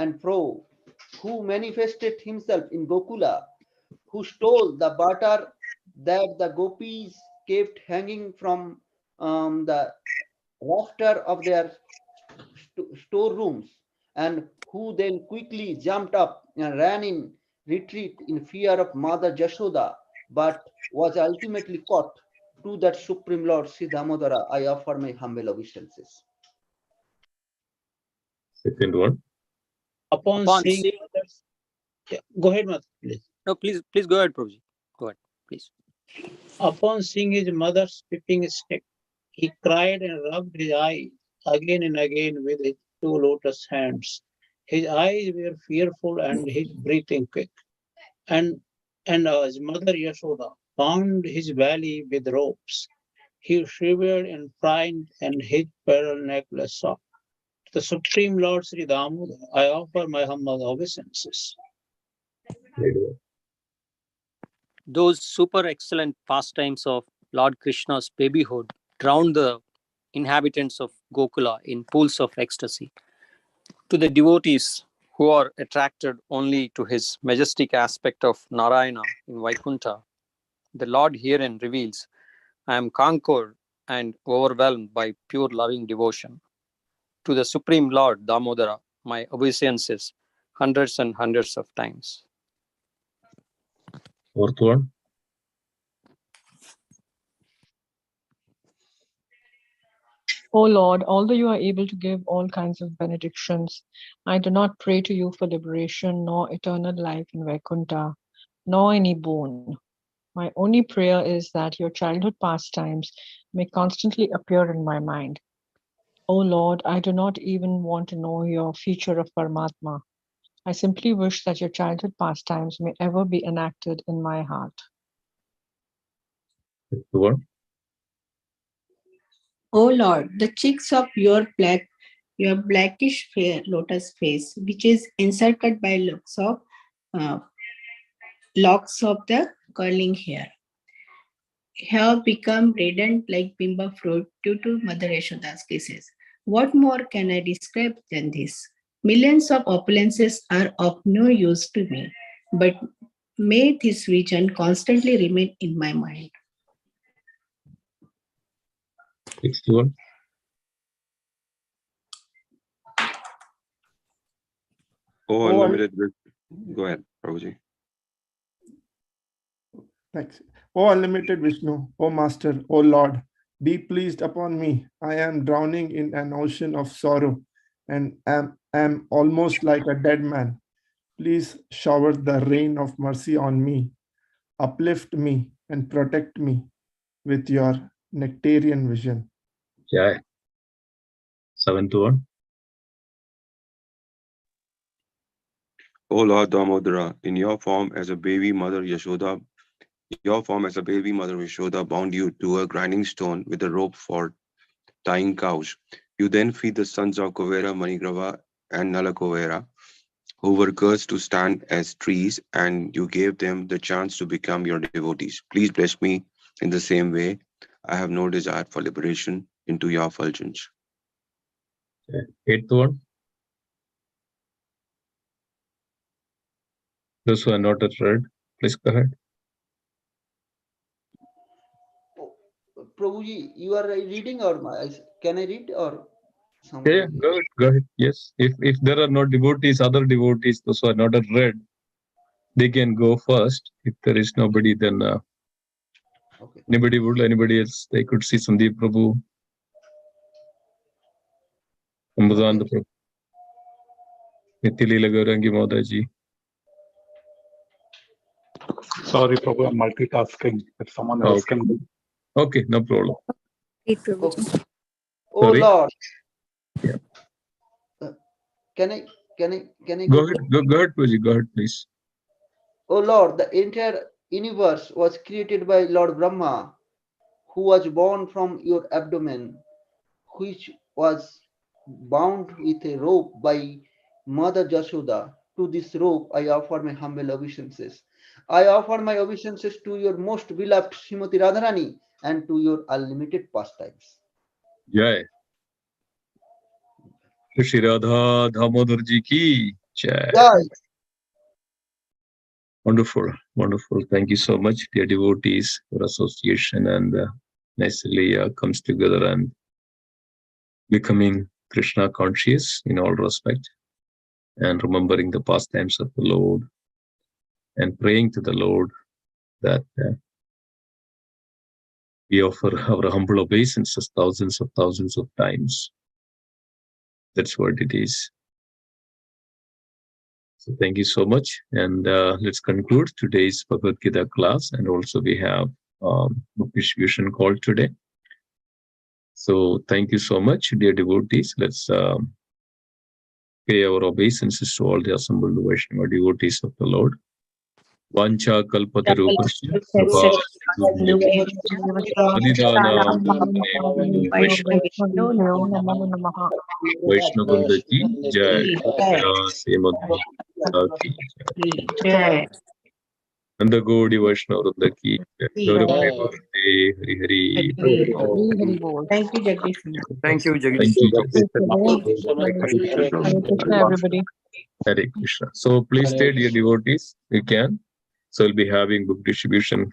and fro, who manifested himself in Gokula, who stole the butter that the gopis kept hanging from the rafter of their storerooms, and who then quickly jumped up and ran in retreat in fear of Mother Jashoda, but was ultimately caught. To that Supreme Lord Sri Damodara, I offer my humble obeisances. Second one. Upon seeing others, yeah, go ahead, Mother, please. No, please go ahead, Prabhuji. Go ahead, please. Upon seeing his mother's whipping stick, He cried and rubbed his eyes again and again with his two lotus hands. His eyes were fearful and his breathing quick. And his mother Yashoda bound his belly with ropes. He shivered and frightened, and his pearl necklace soft. To the Supreme Lord Sri Damodar, I offer my humble obeisances. Those super excellent pastimes of Lord Krishna's babyhood drowned the inhabitants of Gokula in pools of ecstasy. To the devotees who are attracted only to his majestic aspect of Narayana in Vaikuntha, the Lord herein reveals, I am conquered and overwhelmed by pure loving devotion. To the Supreme Lord Damodara, my obeisances hundreds and hundreds of times. Fourth one. O Lord, although you are able to give all kinds of benedictions, I do not pray to you for liberation, nor eternal life in Vaikuntha, nor any boon. My only prayer is that your childhood pastimes may constantly appear in my mind. O Lord, I do not even want to know your feature of Paramatma. I simply wish that your childhood pastimes may ever be enacted in my heart. Fifth one. O Lord, the cheeks of your blackish fair lotus face, which is encircled by locks of the curling hair, have become reddened like bimba fruit due to Mother Yashoda's kisses. What more can I describe than this? Millions of opulences are of no use to me, but may this vision constantly remain in my mind. Sixth one. Oh, unlimited. Go ahead, Prabhuji. Thanks. O unlimited Vishnu, O Master, O Lord, be pleased upon me. I am drowning in an ocean of sorrow and am almost like a dead man. Please shower the rain of mercy on me. Uplift me and protect me with your nectarian vision. Jai. Seventh one. O Lord Damodara, in your form as a baby mother Yashoda, bound you to a grinding stone with a rope for tying cows. You then feed the sons of Kovera, Manigrava, and Nalakovera, who were cursed to stand as trees, and you gave them the chance to become your devotees. Please bless me in the same way. I have no desire for liberation into your effulgence. Eighth one. Those who are not at read, please go ahead. Prabhuji, you are reading or can I read or someone? Yeah, go ahead. Yes. If there are no devotees, other devotees, those who are not at read, they can go first. If there is nobody, then Okay. anybody else, they could see Sandeep Prabhu, Ambazanda Prabhu, Nithili Lagarangi Madaji. Sorry, Prabhu, I'm multitasking. If someone else can do. Okay, no problem. Okay. Oh Sorry? Lord. Yeah. Can I Go ahead, go ahead, Prabhuji. Go ahead, please. Oh Lord, the entire universe was created by Lord Brahma, who was born from your abdomen, which was bound with a rope by Mother Jashoda. To this rope, I offer my humble obeisances. I offer my obeisances to your most beloved Srimati Radharani and to your unlimited pastimes. Jai. Shri Radha Damodar Ji ki jai. Jai. Wonderful, wonderful. Thank you so much, dear devotees, for association and nicely comes together and becoming Krishna conscious in all respect and remembering the pastimes of the Lord and praying to the Lord that we offer our humble obeisances thousands of times. That's what it is. So thank you so much. And let's conclude today's Bhagavad Gita class. And also we have book distribution call today. So thank you so much, dear devotees. Let's pay our obeisances to all the assembled Vaishnava devotees of the Lord. Vancha kalpatarupasya kripa Adidana Vaishnavanda ki jai. Srimad Bhagavatam ki jai. Nanda Gaudi Vaishnavanda ki jai. Gaura Premanande Hari Hari. Hari Bol. Thank you, Jagdish Simha. Thank you, Jagdish. Thank you, Thank you, Hare Krishna, everybody. Hare Krishna. So please stay, dear devotees. You can. So we'll be having book distribution,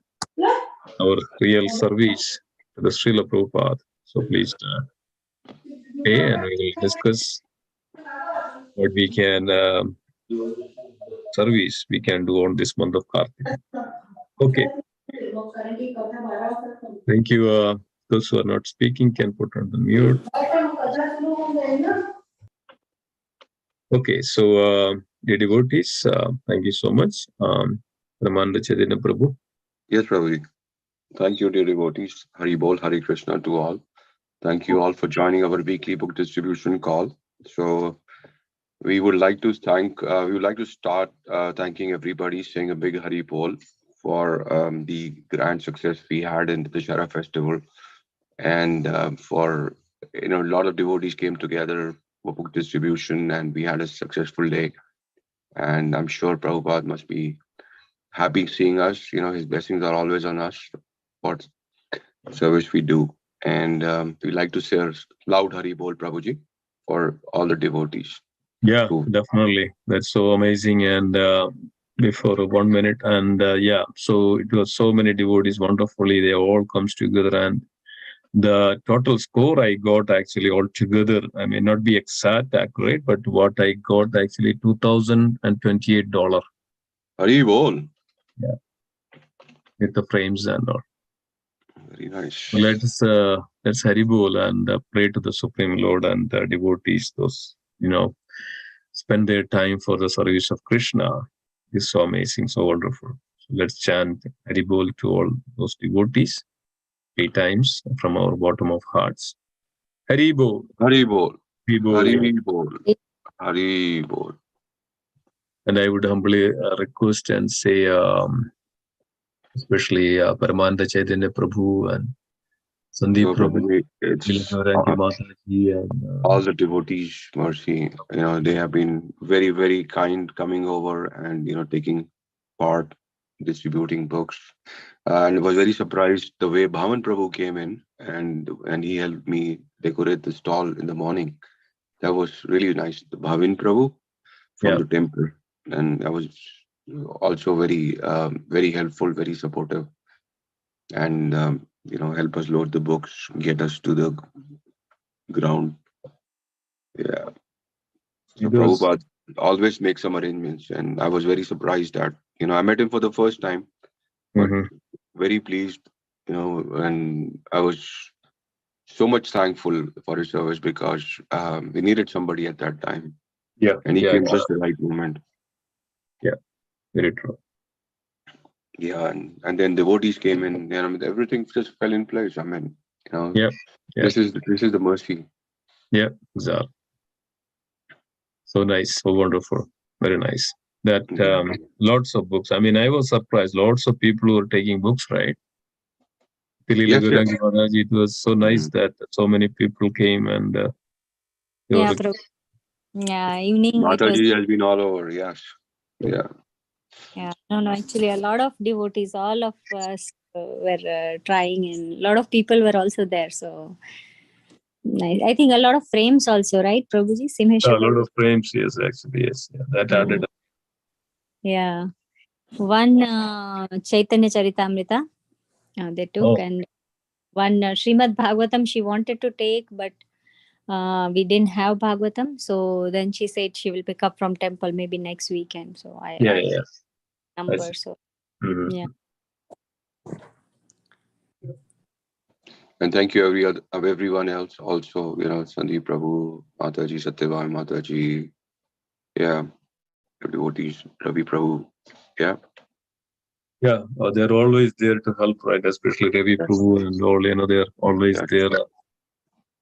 our real service to the Srila Prabhupada. So please stay and we will discuss what we can service we can do on this month of Kartika. Okay. Thank you. Those who are not speaking can put on the mute. Okay, so dear devotees, thank you so much. Ramanda Chaitanya Prabhu. Yes, Prabhuji. Thank you, dear devotees. Hari Bol, Hari Krishna to all. Thank you all for joining our weekly book distribution call. So we would like to start thanking everybody, saying a big Hari Bol for the grand success we had in the Dashara festival, and for a lot of devotees came together for book distribution, and we had a successful day. And I'm sure Prabhupada must be happy seeing us. His blessings are always on us for service we do. And we like to say a loud Hari Bol, Prabhuji, for all the devotees. Yeah, definitely. That's so amazing. And before 1 minute, and yeah, so it was so many devotees wonderfully. They all comes together, and the total score I got actually altogether, I may not be exact accurate, but what I got actually $2,028. Hari Bol. Yeah, with the frames and all. Very nice. Let's Hari Bol and pray to the Supreme Lord and the devotees. Those spend their time for the service of Krishna. It's so amazing, so wonderful. So let's chant Hari Bol to all those devotees 8 times from our bottom of hearts. Hari Bol. Hari Bol. Hari Bol. Hari Bol. Hari Bol. And I would humbly request and say, especially Paramanda Chaitanya Prabhu and Sandeep Prabhu, all the devotees, mercy, they have been very, very kind coming over and, taking part, distributing books. And I was very surprised the way Bhavan Prabhu came in and he helped me decorate the stall in the morning. That was really nice. The Bhavin Prabhu from the temple. And that was also very, very helpful, very supportive. And, help us load the books, get us to the ground. Yeah. So Prabhupada always makes some arrangements. And I was very surprised that, I met him for the first time, but very pleased, and I was so much thankful for his service because we needed somebody at that time. Yeah. And he came just the right moment. Yeah. Very true. Yeah, and then devotees came in, everything just fell in place. I mean, this is the mercy. Yeah, exactly. So nice, so wonderful, very nice. That lots of books. I mean, I was surprised. Lots of people were taking books, right? Yes. It was so nice that so many people came and. Evening. Mataji has been all over. Yes. Yeah. Yeah, no, actually a lot of devotees, all of us were trying, and a lot of people were also there. So nice. I think a lot of frames also, right, Prabhuji? A lot of frames, yes, actually, yes. Yeah, that added up. Yeah. One Chaitanya Charitamrita they took, and one Srimad Bhagavatam she wanted to take, but we didn't have Bhagavatam. So then she said she will pick up from temple maybe next weekend. So I number. So yeah. And thank you everyone else also, Sandeep Prabhu, Mataji, Satyabhai Mataji, devotees, Ravi Prabhu, Yeah, they're always there to help, right? Especially Ravi Prabhu and all, they're always there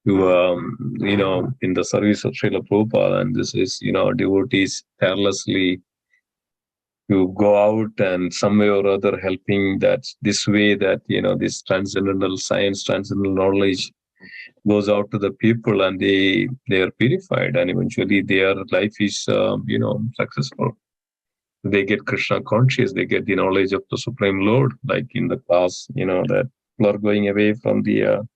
in the service of Srila Prabhupada, and this is, devotees tirelessly to go out and some way or other helping that this way that, this transcendental science, transcendental knowledge goes out to the people, and they are purified, and eventually their life is, successful. They get Krishna conscious, they get the knowledge of the Supreme Lord, like in the class, that people are going away from the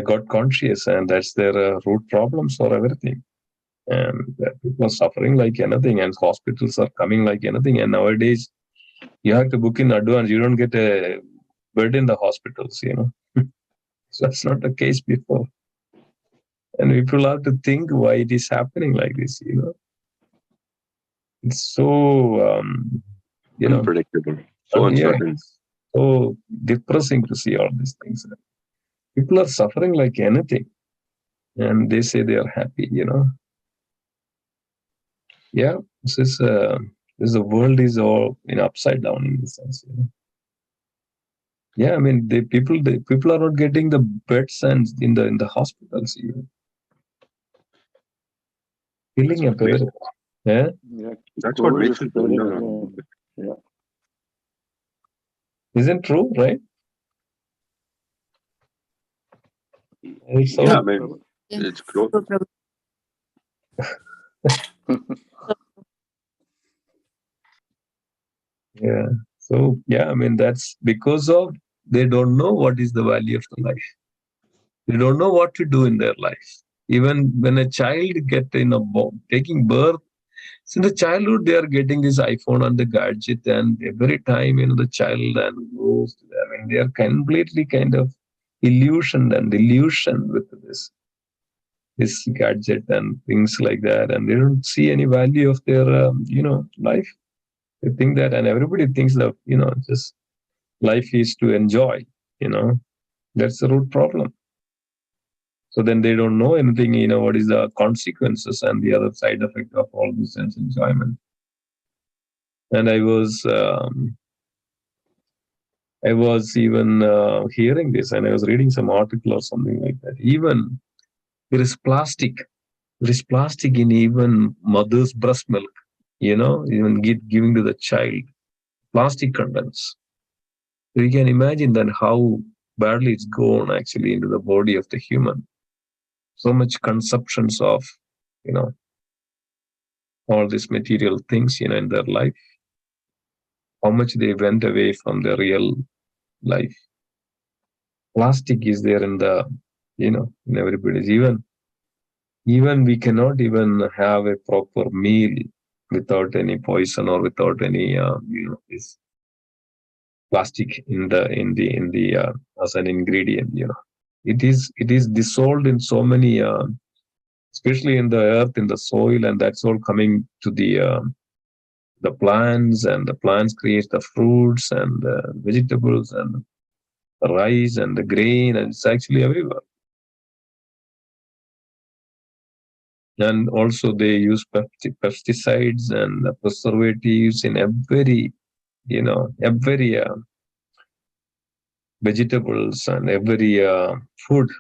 God conscious, and that's their root problems for everything. And people are suffering like anything, and hospitals are coming like anything. And nowadays, you have to book in advance. You don't get a bed in the hospitals, So that's not the case before. And people have to think why it is happening like this, It's so, unpredictable, so uncertain. So depressing to see all these things. People are suffering like anything, and they say they are happy, Yeah, the world is all upside down in this sense. Yeah, I mean, the people are not getting the beds and in the hospitals. Filling up everything. Yeah, That's what makes it wonder. Yeah. isn't true, right? It's Yeah, I so, mean, it's growth. yeah. So yeah, I mean, that's because of they don't know what is the value of the life. They don't know what to do in their life. Even when a child taking birth, so in the childhood they are getting this iPhone and the gadget, and every time the child and goes to them, and they are completely kind of illusion with this gadget and things like that, and they don't see any value of their life. They think that, and everybody thinks that just life is to enjoy. That's the root problem. So then they don't know anything, what is the consequences and the other side effect of all this sense enjoyment. And I was even hearing this, and I was reading some article or something like that. Even there is plastic in even mother's breast milk, even giving to the child, plastic contents. So you can imagine then how badly it's gone actually into the body of the human. So much conceptions of, all these material things, in their life. How much they went away from the real life. Plastic is there in the, in everybody's. Even we cannot even have a proper meal without any poison or without any, this plastic in the as an ingredient. It is dissolved in so many, especially in the earth, in the soil, and that's all coming to the plants, and the plants create the fruits and the vegetables and the rice and the grain, and it's actually everywhere. And also they use pesticides and preservatives in every vegetables and every food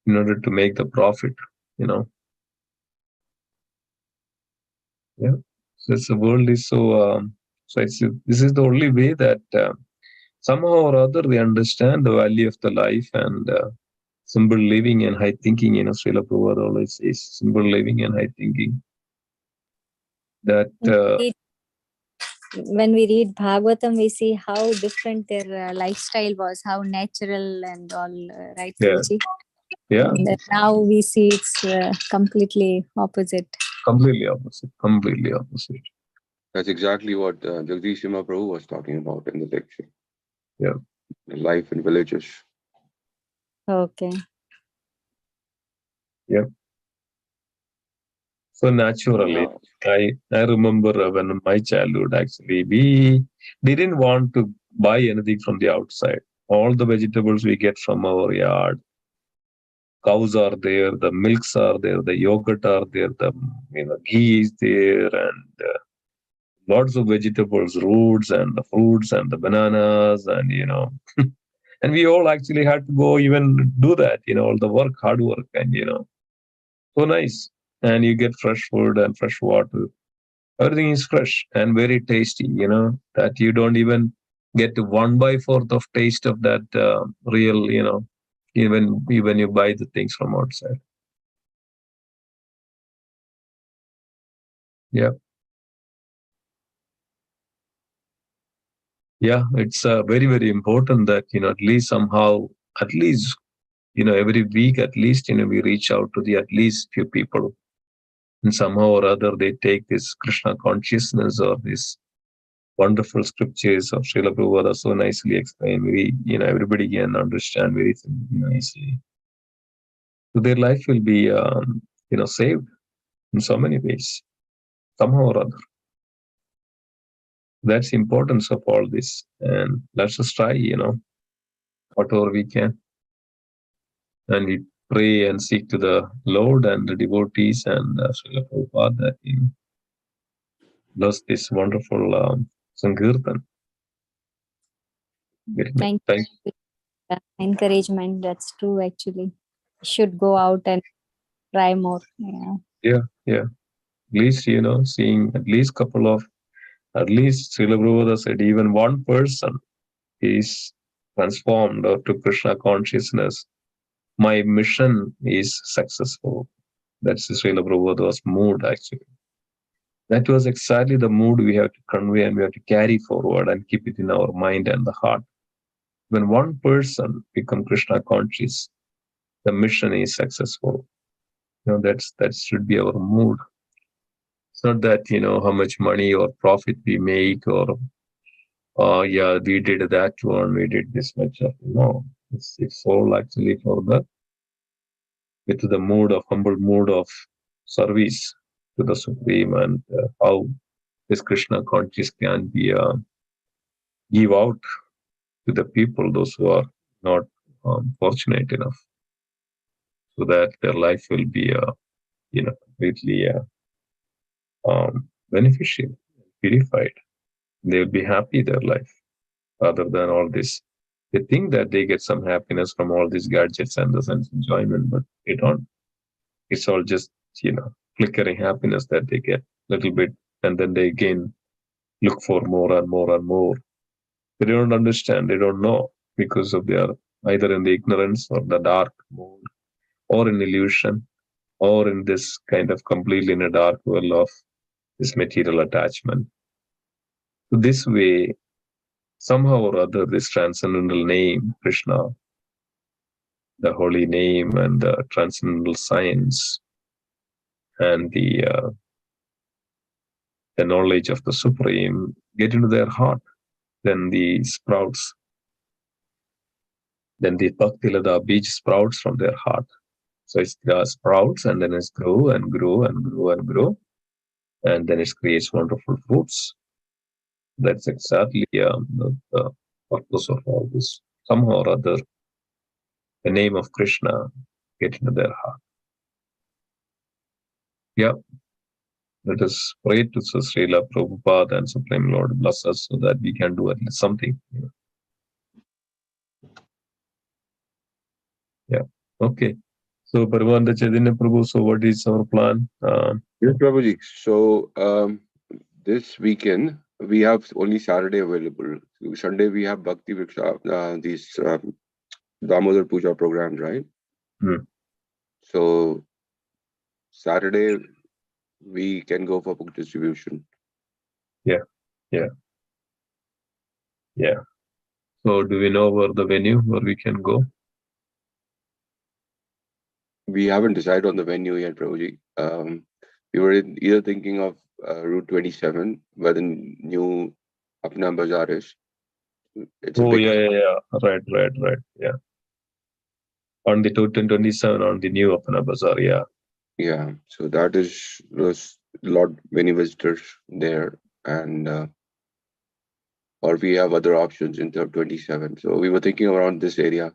in order to make the profit. Yeah. So the world is so. This is the only way that somehow or other they understand the value of the life and simple living and high thinking. Srila Prabhupada always says simple living and high thinking. That when we read Bhagavatam, we see how different their lifestyle was, how natural and all, right, Guruji? Yeah. And now we see it's completely opposite. Completely opposite. That's exactly what Jagadish Simha Prabhu was talking about in the lecture. Yeah. Life in villages. Okay. Yeah. So naturally, I remember when in my childhood, actually, we didn't want to buy anything from the outside. All the vegetables we get from our yard. Cows are there, the milks are there, the yogurt are there, the ghee is there, and lots of vegetables, roots and the fruits and the bananas, and And we all actually had to go even do that, all the work, hard work, and so nice. And you get fresh food and fresh water. Everything is fresh and very tasty, that you don't even get 1/4 of taste of that real, even you buy the things from outside. Yeah. Yeah, it's very, very important that, at least somehow, at least, every week, at least, we reach out to the at least few people. And somehow or other, they take this Krishna consciousness or this wonderful scriptures of Srila Prabhupada so nicely explained. Very, everybody can understand very nicely. So their life will be, saved in so many ways, somehow or other. That's the importance of all this. And let's just try, whatever we can. And we pray and seek to the Lord and the devotees and Srila Prabhupada that bless this wonderful Sankirtan. Thank you. Encouragement. That's true, actually. Should go out and try more. Yeah. At least, seeing at least Srila Prabhupada said, even one person is transformed or to Krishna consciousness, my mission is successful. That's Srila Prabhupada's mood, actually. That was exactly the mood we have to convey and we have to carry forward and keep it in our mind and the heart. When one person becomes Krishna conscious, the mission is successful. That should be our mood. It's not that, how much money or profit we make or, we did that one, we did this much. No, it's all actually for with the humble mood of service to the Supreme and how this Krishna conscious can be give out to the people, those who are not fortunate enough, so that their life will be, completely beneficial, purified. They will be happy their life rather than all this. They think that they get some happiness from all these gadgets and the sense enjoyment, but they don't. It's all just, flickering happiness that they get a little bit, and then they again look for more and more and more. They don't understand, they don't know, because of their either in the ignorance or the dark mood or in illusion or in this kind of completely in a dark world of this material attachment. So this way, somehow or other, this transcendental name, Krishna, the holy name and the transcendental science and the knowledge of the Supreme get into their heart. Then the sprouts, then the Bhaktilada beach sprouts from their heart. So it sprouts and then it grow and grow and grow and grow. And then it creates wonderful fruits. That's exactly the purpose of all this. Somehow or other, the name of Krishna get into their heart. Yeah. Let us pray to Srila Prabhupada and Supreme Lord bless us so that we can do at least something. Yeah. Okay. So, Parvanda Chaitanya Prabhu, so what is our plan? Yes, Prabhuji. So, this weekend, we have only Saturday available. Sunday, we have Bhakti Vriksha, these Damodar Puja programs, right? So, Saturday, we can go for book distribution. Yeah. So, do we know where the venue where we can go? We haven't decided on the venue yet, Prabhuji. We were either thinking of Route 27, where the new Apna Bazaar is. It's Right. Yeah. On the 2027 on the new Apna Bazaar, yeah. Yeah, so that is many visitors there, and or we have other options in 27. So we were thinking around this area.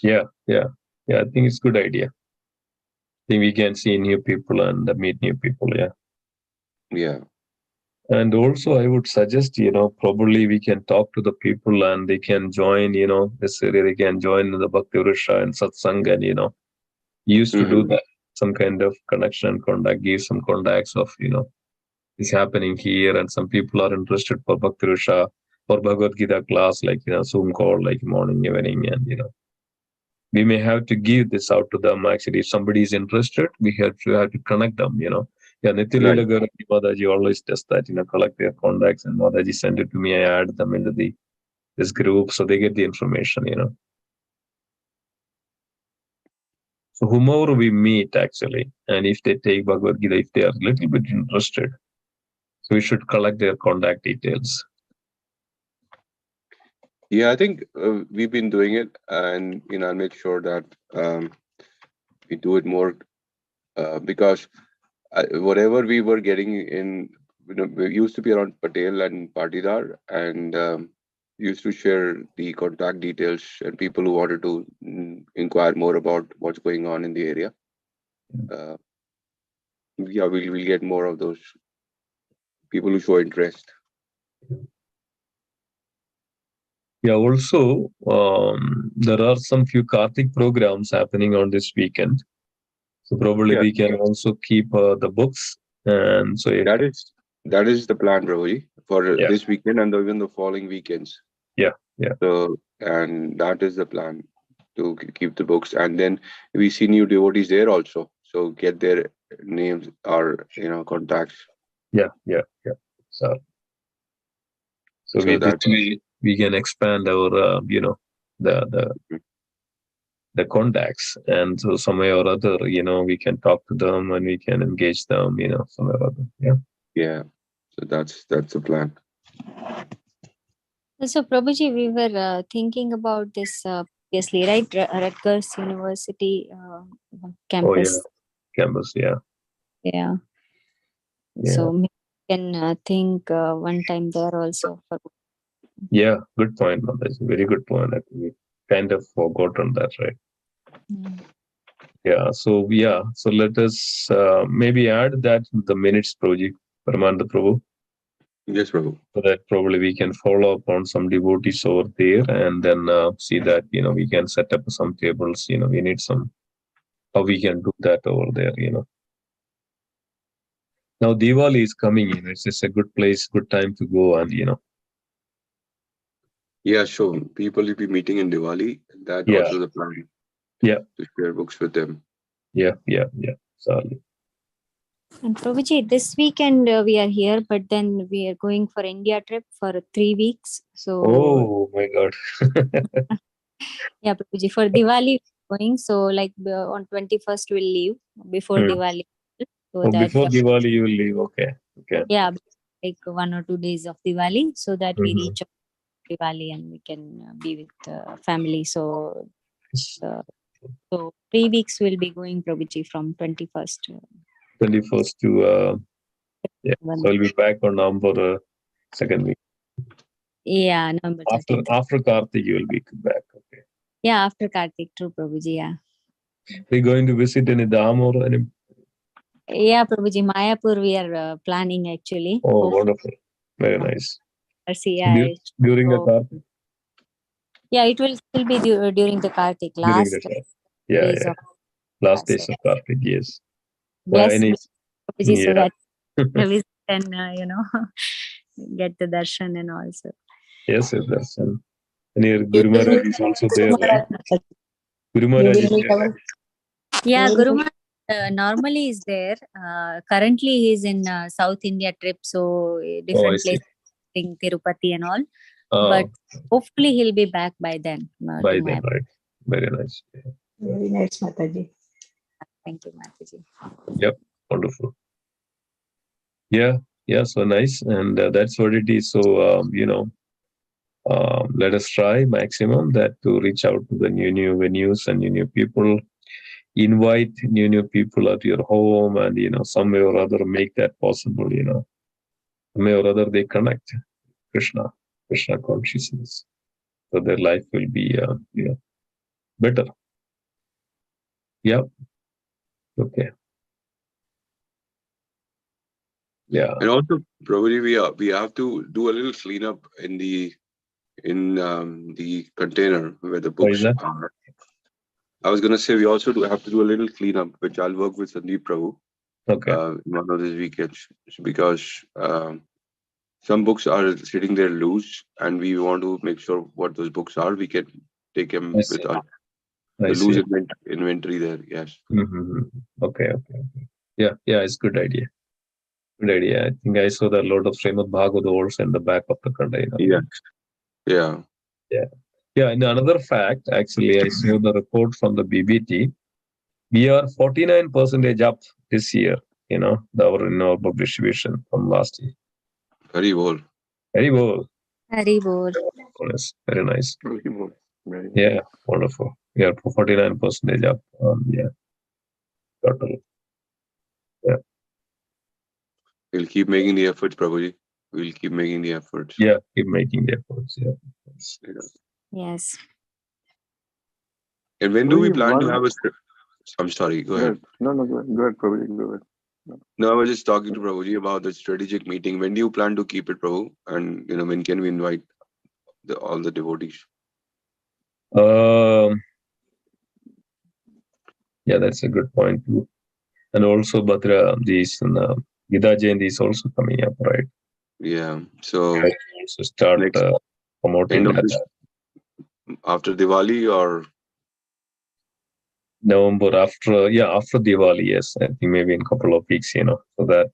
Yeah. I think it's a good idea. I think we can see new people and meet new people. Yeah. And also, I would suggest, probably we can talk to the people and they can join, necessarily they can join the Bhakti Vrusha and Satsang and, used to do that, some kind of connection and contact, give some contacts of, is happening here. And some people are interested for Bhakti Vrusha or Bhagavad Gita class, like, Zoom call, like morning, evening, and, we may have to give this out to them. Actually, if somebody is interested, we have to connect them, Yeah, Nitya Right. Leela Garu, Madaji always does that, collect their contacts, and Madaji send it to me. I add them into this group, so they get the information, So whomever we meet, actually, and if they take Bhagavad Gita, if they are a little bit interested, so we should collect their contact details. Yeah, I think we've been doing it, and I'll make sure that we do it more because whatever we were getting in, we used to be around Patel and Patidar, and used to share the contact details and people who wanted to inquire more about what's going on in the area. Yeah, we'll get more of those people who show interest. Yeah, also, there are some few Karthik programs happening on this weekend. So probably we can also keep the books. And so that is the plan, Prabhuji, for this weekend and even the following weekends. Yeah. So, and that is the plan, to keep the books. And then we see new devotees there also. So get their names or, contacts. Yeah. So we can expand our, the contacts, and so some way or other, we can talk to them and we can engage them, some way or other. Yeah. So that's the plan. So, Prabhuji, we were thinking about this previously, right? Rutgers University campus. Oh, yeah. Campus, Yeah. So we can think one time there also. Yeah, good point. That's a very good point. I think we kind of forgotten that, right? Yeah. So let us maybe add that to the minutes project, Paramananda Prabhu. Yes, Prabhu. So that probably we can follow up on some devotees over there, and then see that we can set up some tables. We need some how we can do that over there. Now Diwali is coming. It's just a good place, good time to go, and Yeah, sure. People will be meeting in Diwali. That also the plan. Yeah. To share books with them. Yeah. Sorry. And Prabhuji, this weekend we are here, but then we are going for India trip for 3 weeks. So. Oh my God. Yeah, Prabhuji, for Diwali we're going. So like on 21st we'll leave before Diwali. So that before Diwali you will leave. Okay. Yeah, like 1 or 2 days of Diwali, so that we reach Diwali and we can be with family. So 3 weeks we'll be going, Prabhuji, from 21st. 21st to so I'll be back on November 2nd week. Yeah, November 13th. After Karthik you will be back. Okay. Yeah, after Karthik, true, Prabhuji. Yeah. We're going to visit any dham or any? Yeah, Prabhuji, Mayapur we are planning actually. Oh, wonderful! Very nice. During the Karthik. Yeah, it will still be during the Karthik. Last days of Karthik. Yes. Bless Prabhuji, so that we can get the darshan and also. Yes, darshan. And here Guru Maharaj is also there, right? Guru Maharaj is there. Yeah, Guru Maharaj normally is there. Currently he is in South India trip, so different places, in Tirupati and all. But hopefully he'll be back by then. By then, right? Very nice. Very nice, Mataji. Thank you, Mataji. Yep, wonderful. Yeah, so nice, and that's what it is. So let us try maximum that to reach out to the new venues and new people. Invite new people at your home, and some way or other make that possible. Some way or other they connect Krishna consciousness, so their life will be better. Yeah. Okay. Yeah. And also, probably we have to do a little cleanup in the container where the Why is books that? are. I was gonna say we also have to do a little cleanup, which I'll work with Sandeep Prabhu Okay. one of these weekends, because some books are sitting there loose, and we want to make sure what those books are. We can take them I with see. us. I The loose see. inventory there. Yes. Okay. Yeah. It's good idea. Good idea. I think I saw that a lot of Srimad Bhagavad also in the back of the container. Yeah. Yeah. Yeah. And another fact, actually, I saw the report from the BBT. We are 49% up this year. Our book distribution from last year. Very well. Very well. Haribol. Honest. Very nice. Very well. Very well. Yeah. Wonderful. We are 49% up. Yeah. Total. We'll keep making the efforts, Prabhuji. We'll keep making the efforts. Yeah. Keep making the efforts. Yeah. Yes. And when do we Prabhuji, plan to one- have a script? I'm sorry. Go ahead. No, go ahead, Prabhuji, go ahead. No, I was just talking to Prabhuji about the strategic meeting. When do you plan to keep it, Prabhu? And when can we invite all the devotees? Yeah, that's a good point too. And also, Bhadra, Gita Jayanti is also coming up, right? Yeah. So So start next promoting end of that. this after Diwali or November after Diwali, yes. I think maybe in a couple of weeks, so that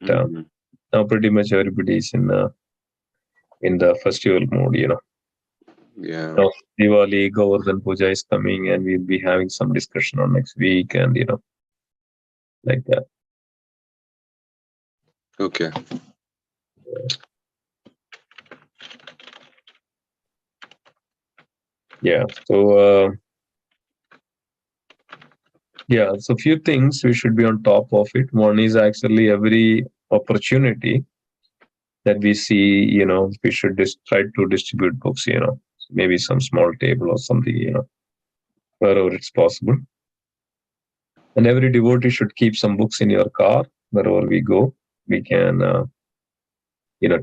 now pretty much everybody is in the festival mode, yeah. Now, Diwali, Govardhan Puja is coming, and we'll be having some discussion on next week, and like that. Okay. Yeah. So so few things we should be on top of it. One is actually every opportunity that we see, we should try to distribute books, maybe some small table or something, wherever it's possible. And every devotee should keep some books in your car wherever we go. We can,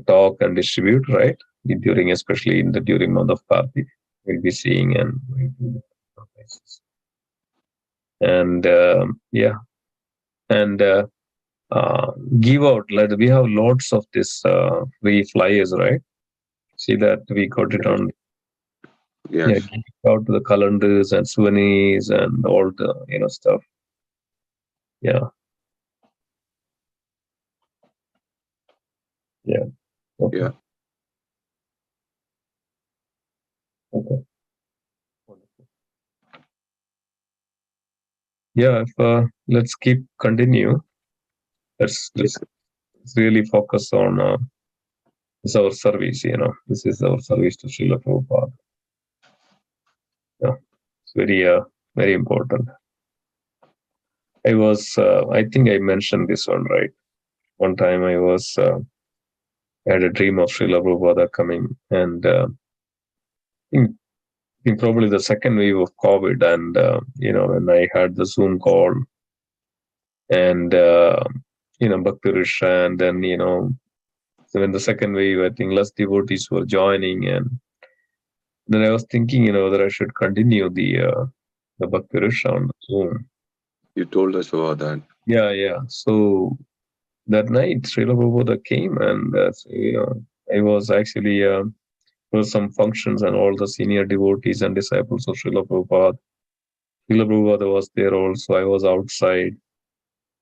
talk and distribute, right? Especially during month of Kartik, we'll be seeing and going to different places. And and give out. Like we have lots of this free flyers, right? See that we got it on. Yes. Give it out to the calendars and souvenirs and all the stuff. Yeah. Okay. Yeah. Okay. Yeah. If let's continue. Let's really focus on this our service. This is our service to Srila Prabhupada. Yeah, it's very important. I think I mentioned this one, right? One time I had a dream of Srila Prabhupada coming, and in probably the second wave of COVID, and when I had the Zoom call, and Bhakti Risha, and then so in the second wave, I think less devotees were joining, and then I was thinking, whether I should continue the Bhakti Risha on the Zoom. You told us about that. Yeah. So that night, Srila Prabhupada came, and I was actually for some functions, and all the senior devotees and disciples of Srila Prabhupada. Srila Prabhupada was there also. I was outside.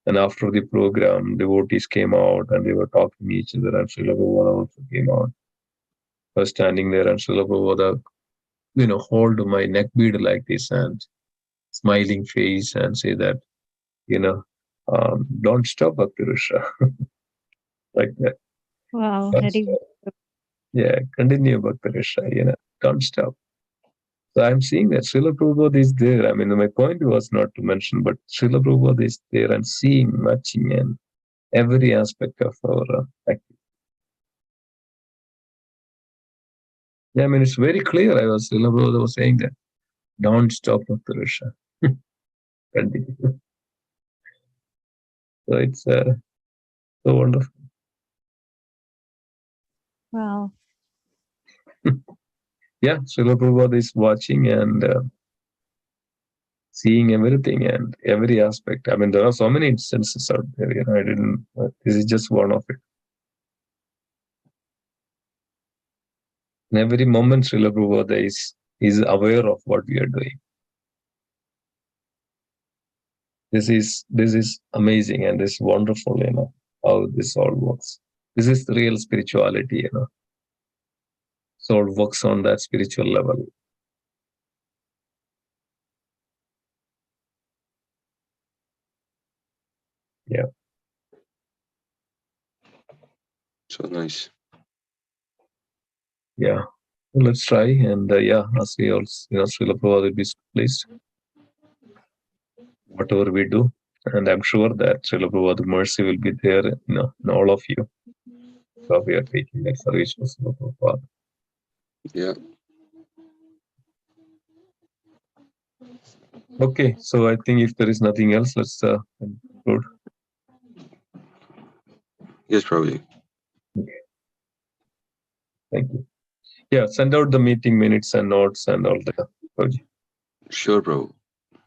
And after the program, devotees came out and they were talking to each other, and Srila Prabhupada also came out. I was standing there, and Srila Prabhupada, hold my neck bead like this and smiling face and say that, don't stop, Bhakti Risha. Like that. Wow. Yeah, continue, Bhakti Risha, don't stop. So I'm seeing that Srila Prabhupada is there. I mean, my point was not to mention, but Srila Prabhupada is there and seeing, watching, and every aspect of our activity. Yeah, I mean, it's very clear. Srila Prabhupada was saying that, don't stop, Bhakti Risha. Continue. So it's so wonderful. Wow. Yeah, Srila Prabhupada is watching and seeing everything and every aspect. I mean, there are so many instances out there. I didn't. This is just one of it. In every moment, Srila Prabhupada is aware of what we are doing. This is amazing and this is wonderful. How this all works. This is the real spirituality. So it works on that spiritual level. Yeah. So nice. Yeah. Let's try. And as we also, Srila Prabhupada will be pleased. Whatever we do. And I'm sure that Srila Prabhupada mercy will be there, in all of you. So we are taking that service for Srila Prabhupada. Yeah. Okay, so I think if there is nothing else, let's conclude. Yes, probably. Okay. Thank you. Yeah, send out the meeting minutes and notes and all that. Sure, bro.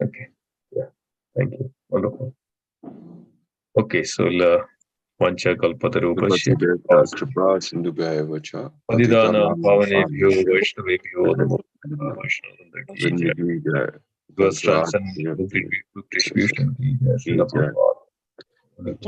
Okay. Yeah. Thank you. Wonderful. Okay, so Vancha Kalpatarupasya Padidana Pavanebhyo Vaishnavebhyo Namo Vaishnavandaki Jai. Strength and distribution. Srila Prabhupada.